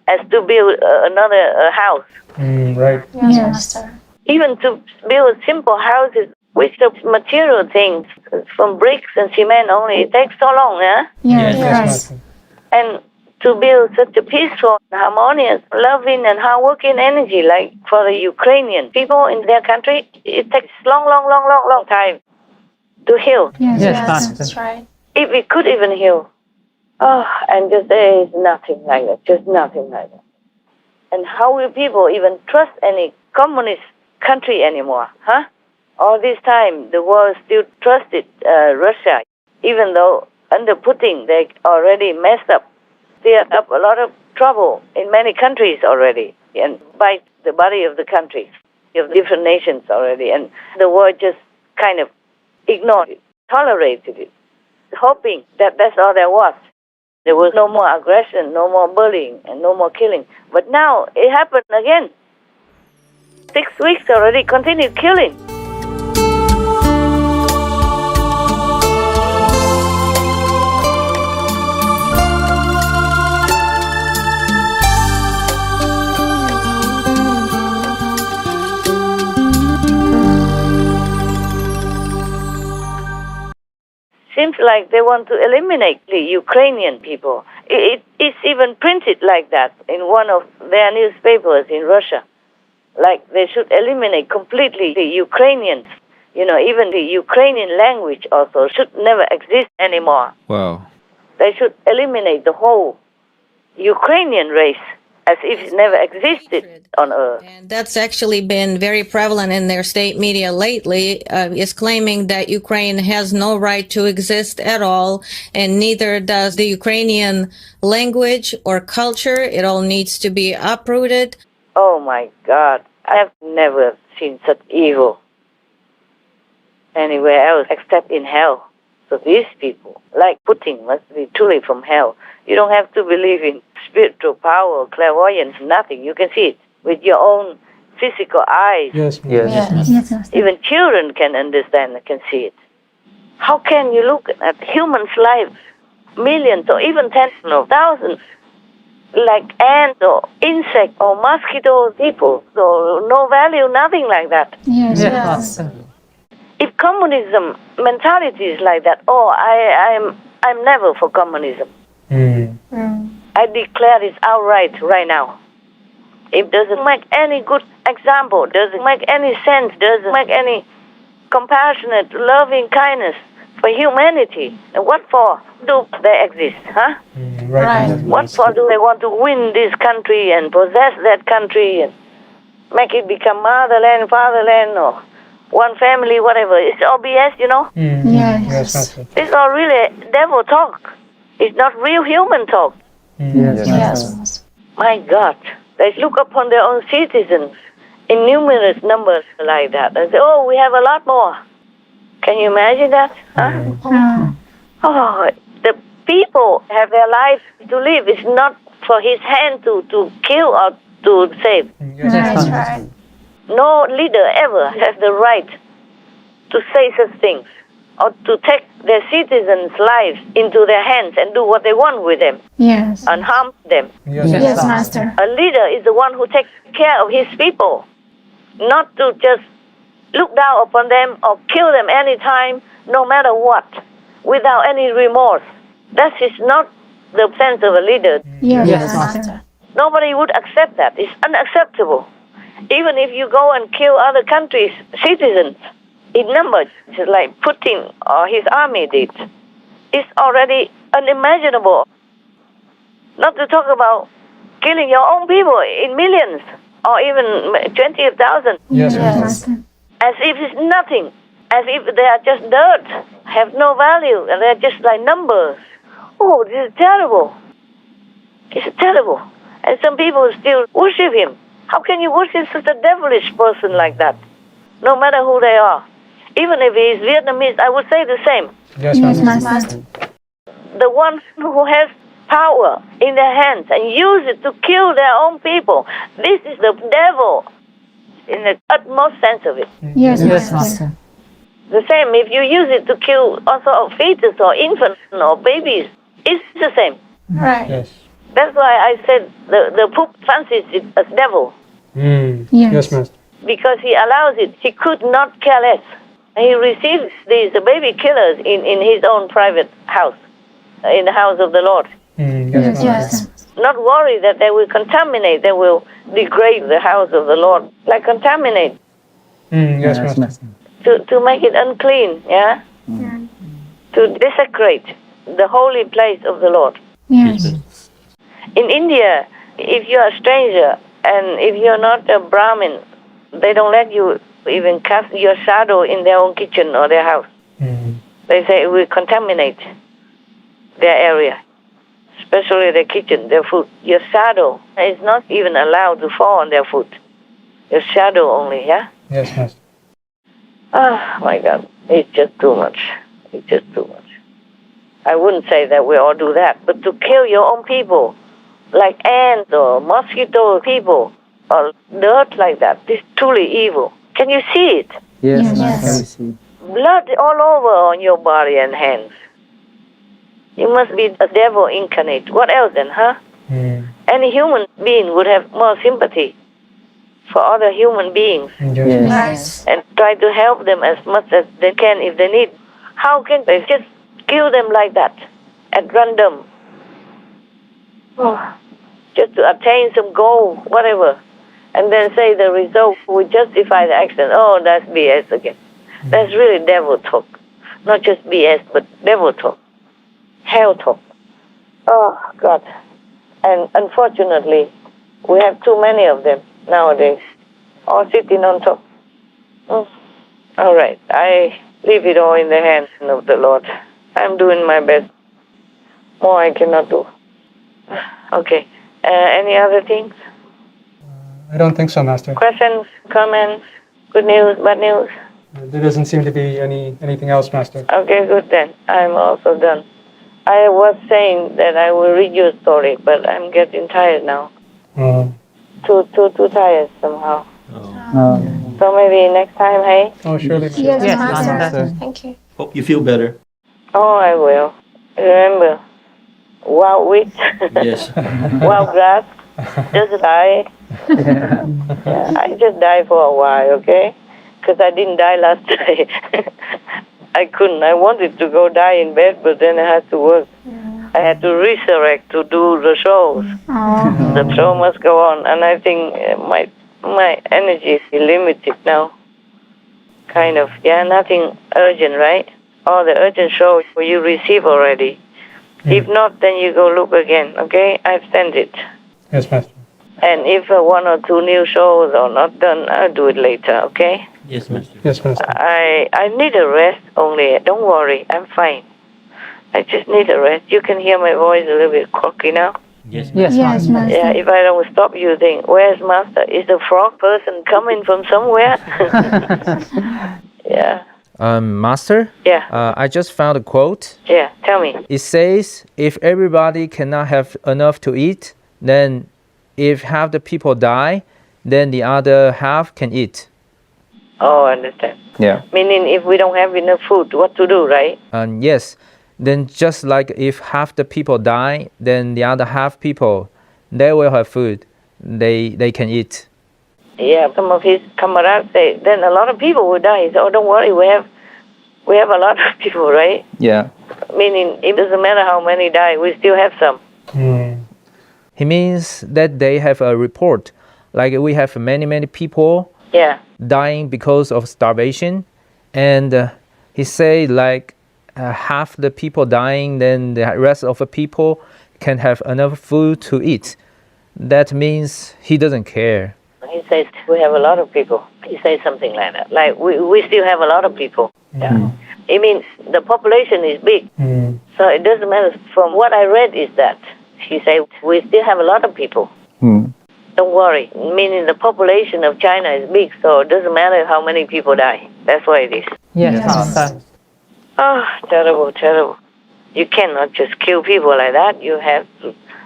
as to build another house. Right. Yes, Master. Even to build simple houses with the material things, from bricks and cement only, it takes so long, yeah? Yes. Master. And to build such a peaceful, harmonious, loving and hardworking energy like for the Ukrainian people in their country, it takes long time to heal. Yes, Master. that's right. If we could even heal. And just there is nothing like that, just nothing like that. And how will people even trust any communist country anymore, huh? All this time, the world still trusted Russia, even though under Putin, they already messed up. Stirred up a lot of trouble in many countries already, and by the body of the country, of different nations already, and the world just kind of ignored it, tolerated it, hoping that that's all there was. There was no more aggression, no more bullying, and no more killing. But now it happened again. 6 weeks already, continued killing. Seems like they want to eliminate the Ukrainian people. It's even printed like that in one of their newspapers in Russia. Like they should eliminate completely the Ukrainians. You know, even the Ukrainian language also should never exist anymore. Wow. They should eliminate the whole Ukrainian race as if it never existed on Earth. And that's actually been very prevalent in their state media lately, is claiming that Ukraine has no right to exist at all, and neither does the Ukrainian language or culture. It all needs to be uprooted. Oh my God, I have never seen such evil anywhere else except in hell. So these people, like Putin, must be truly from hell. You don't have to believe in spiritual power or clairvoyance, nothing. You can see it with your own physical eyes. Yes. Even children can understand, can see it. How can you look at humans' lives, millions or even tens of thousands, like ants or insects or mosquitoes, people, so no value, nothing like that? Yes. If communism mentality is like that, I'm never for communism. I declare this outright right now. It doesn't make any good example, doesn't make any sense, doesn't make any compassionate, loving kindness for humanity. And what for do they exist, huh? Right. What for do they want to win this country and possess that country and make it become motherland, fatherland, or one family, whatever? It's all BS, you know? Yes. It's all really devil talk. It's not real human talk. Yes. My God, they look upon their own citizens in numerous numbers like that and say, oh, we have a lot more. Can you imagine that? Huh? Oh, the people have their life to live. It's not for his hand to kill or to save. That's right. No leader ever has the right to say such things or to take their citizens' lives into their hands and do what they want with them. Yes. And harm them. Yes, Master. A leader is the one who takes care of his people, not to just look down upon them or kill them anytime, no matter what, without any remorse. That is not the sense of a leader. Yes, Master. Nobody would accept that. It's unacceptable. Even if you go and kill other countries' citizens in numbers, just like Putin or his army did, it's already unimaginable. Not to talk about killing your own people in millions or even 20,000. Yes, Master. As if it's nothing. As if they are just dirt, have no value, and they're just like numbers. Oh, this is terrible. It's terrible. And some people still worship him. How can you worship such a devilish person like that? No matter who they are. Even if he is Vietnamese, I would say the same. Yes, Master. The one who has power in their hands and use it to kill their own people. This is the devil in the utmost sense of it. Yes, Master. The same, if you use it to kill also fetus or infants or babies, it's the same. Right. Yes. That's why I said the Pope Francis is a devil. Yes, Master. Because he allows it. He could not care less. He receives these baby killers in his own private house, in the house of the Lord. Yes. Not worry that they will contaminate, they will degrade the house of the Lord. Like contaminate. Yes, Master. To make it unclean, yeah? To desecrate the holy place of the Lord. Yes. In India, if you're a stranger and if you're not a Brahmin, they don't let you even cast your shadow in their own kitchen or their house. They say it will contaminate their area. especially the kitchen, their food. Your shadow is not even allowed to fall on their food. Your shadow only, yeah? Yes, Master. Oh, my God. It's just too much. It's just too much. I wouldn't say that we all do that, but to kill your own people, like ants or mosquito people, or dirt like that, is truly evil. Can you see it? Yes. Blood all over on your body and hands. You must be a devil incarnate. What else then, huh? Any human being would have more sympathy for other human beings and try to help them as much as they can if they need. How can they just kill them like that at random? Oh, just to attain some goal, whatever, and then say the result will justify the action. Oh, that's BS again. That's really devil talk. Not just BS, but devil talk. Hell talk. Oh, God. And unfortunately, we have too many of them nowadays, all sitting on top. All right, I leave it all in the hands of the Lord. I'm doing my best. More I cannot do. Okay. Any other things? I don't think so, Master. Questions, comments, good news, bad news? There doesn't seem to be anything else, Master. Okay, good then. I'm also done. I was saying that I will read you a story, but I'm getting tired now. Too tired somehow. So maybe next time, hey? Oh, surely. Yes, Master. Thank you. Hope you feel better. Oh, I will. Remember, wild wheat, Yes. wild grass, just die. Yeah, I just die for a while, okay? Because I didn't die last night. I couldn't. I wanted to go die in bed, but then I had to work. I had to resurrect to do the shows. The show must go on, and I think my energy is limited now. Kind of. Yeah, nothing urgent, right? All the urgent shows you receive already. If not, then you go look again, okay? I've sent it. Yes, Master. And if one or two new shows are not done, I'll do it later, okay? Yes, Master. Yes, Master. I need a rest only. Don't worry, I'm fine. I just need a rest. You can hear my voice a little bit croaky now. Yes, Yes, Master. Yeah, if I don't stop you, think, where's Master? Is the frog person coming from somewhere? Yeah. Master? Yeah. I just found a quote. Yeah, tell me. It says, if everybody cannot have enough to eat, then if half the people die, then the other half can eat. Oh, I understand. Yeah. Meaning if we don't have enough food, what to do, right? Yes. Then just like if half the people die, then the other half people, they will have food. They can eat. Yeah, some of his comrades say, then a lot of people will die. He said, oh, don't worry, we have a lot of people, right? Yeah. Meaning it doesn't matter how many die, we still have some. He means that they have a report. Like we have many people dying because of starvation. And he said like half the people dying, then the rest of the people can have enough food to eat. That means he doesn't care. He says we have a lot of people. He says something like that. Like we still have a lot of people. Yeah. It means the population is big. So it doesn't matter. From what I read is that he said we still have a lot of people. Don't worry. Meaning the population of China is big, so it doesn't matter how many people die. That's what it is. Yes, Master. Oh, terrible, terrible. You cannot just kill people like that. You have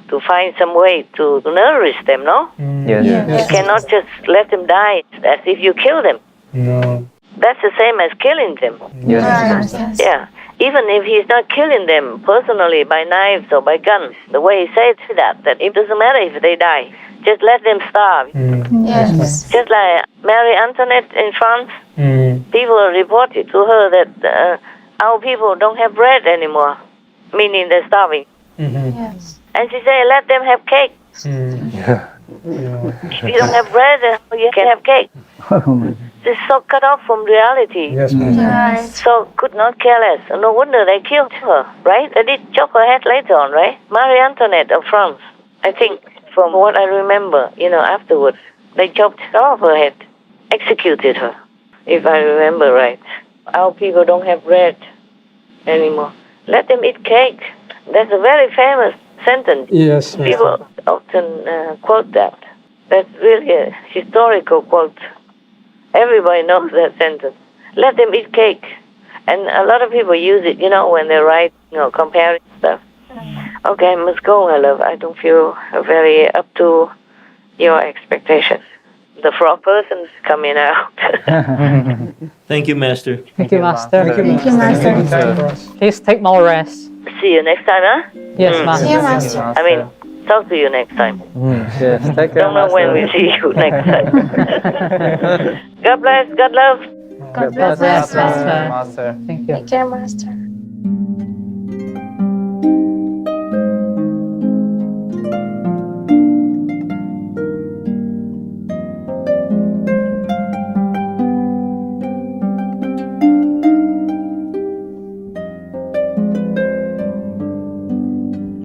to find some way to nourish them, no? Yes. You cannot just let them die as if you kill them. No. That's the same as killing them. Yes. Yeah. Even if he's not killing them personally by knives or by guns, the way he said that it doesn't matter if they die. Just let them starve. Yes. Just like Marie Antoinette in France, people reported to her that our people don't have bread anymore, meaning they're starving. Yes. And she said, let them have cake. If you don't have bread, you can have cake. They're so cut off from reality. Yes, Master. Right. So could not care less. No wonder they killed her, right? They did chop her head later on, right? Marie Antoinette of France. I think from what I remember, afterwards, they chopped off her head, executed her, if I remember right. Our people don't have bread anymore. Let them eat cake. That's a very famous sentence. Yes, Master. People often quote that. That's really a historical quote. Everybody knows that sentence. Let them eat cake. And a lot of people use it, when they write, comparing stuff. Okay, I must go, my love. I don't feel very up to your expectations. The frog person's coming out. Thank you, Master. Thank you, Master. Thank you, Master. Please take more rest. See you next time, huh? Yes, Master. See you, Master. I mean, talk to you next time. Yes, take care, Don't know when we see you next time. God bless, God love. God bless, Master. Master. Thank you. Take care, Master.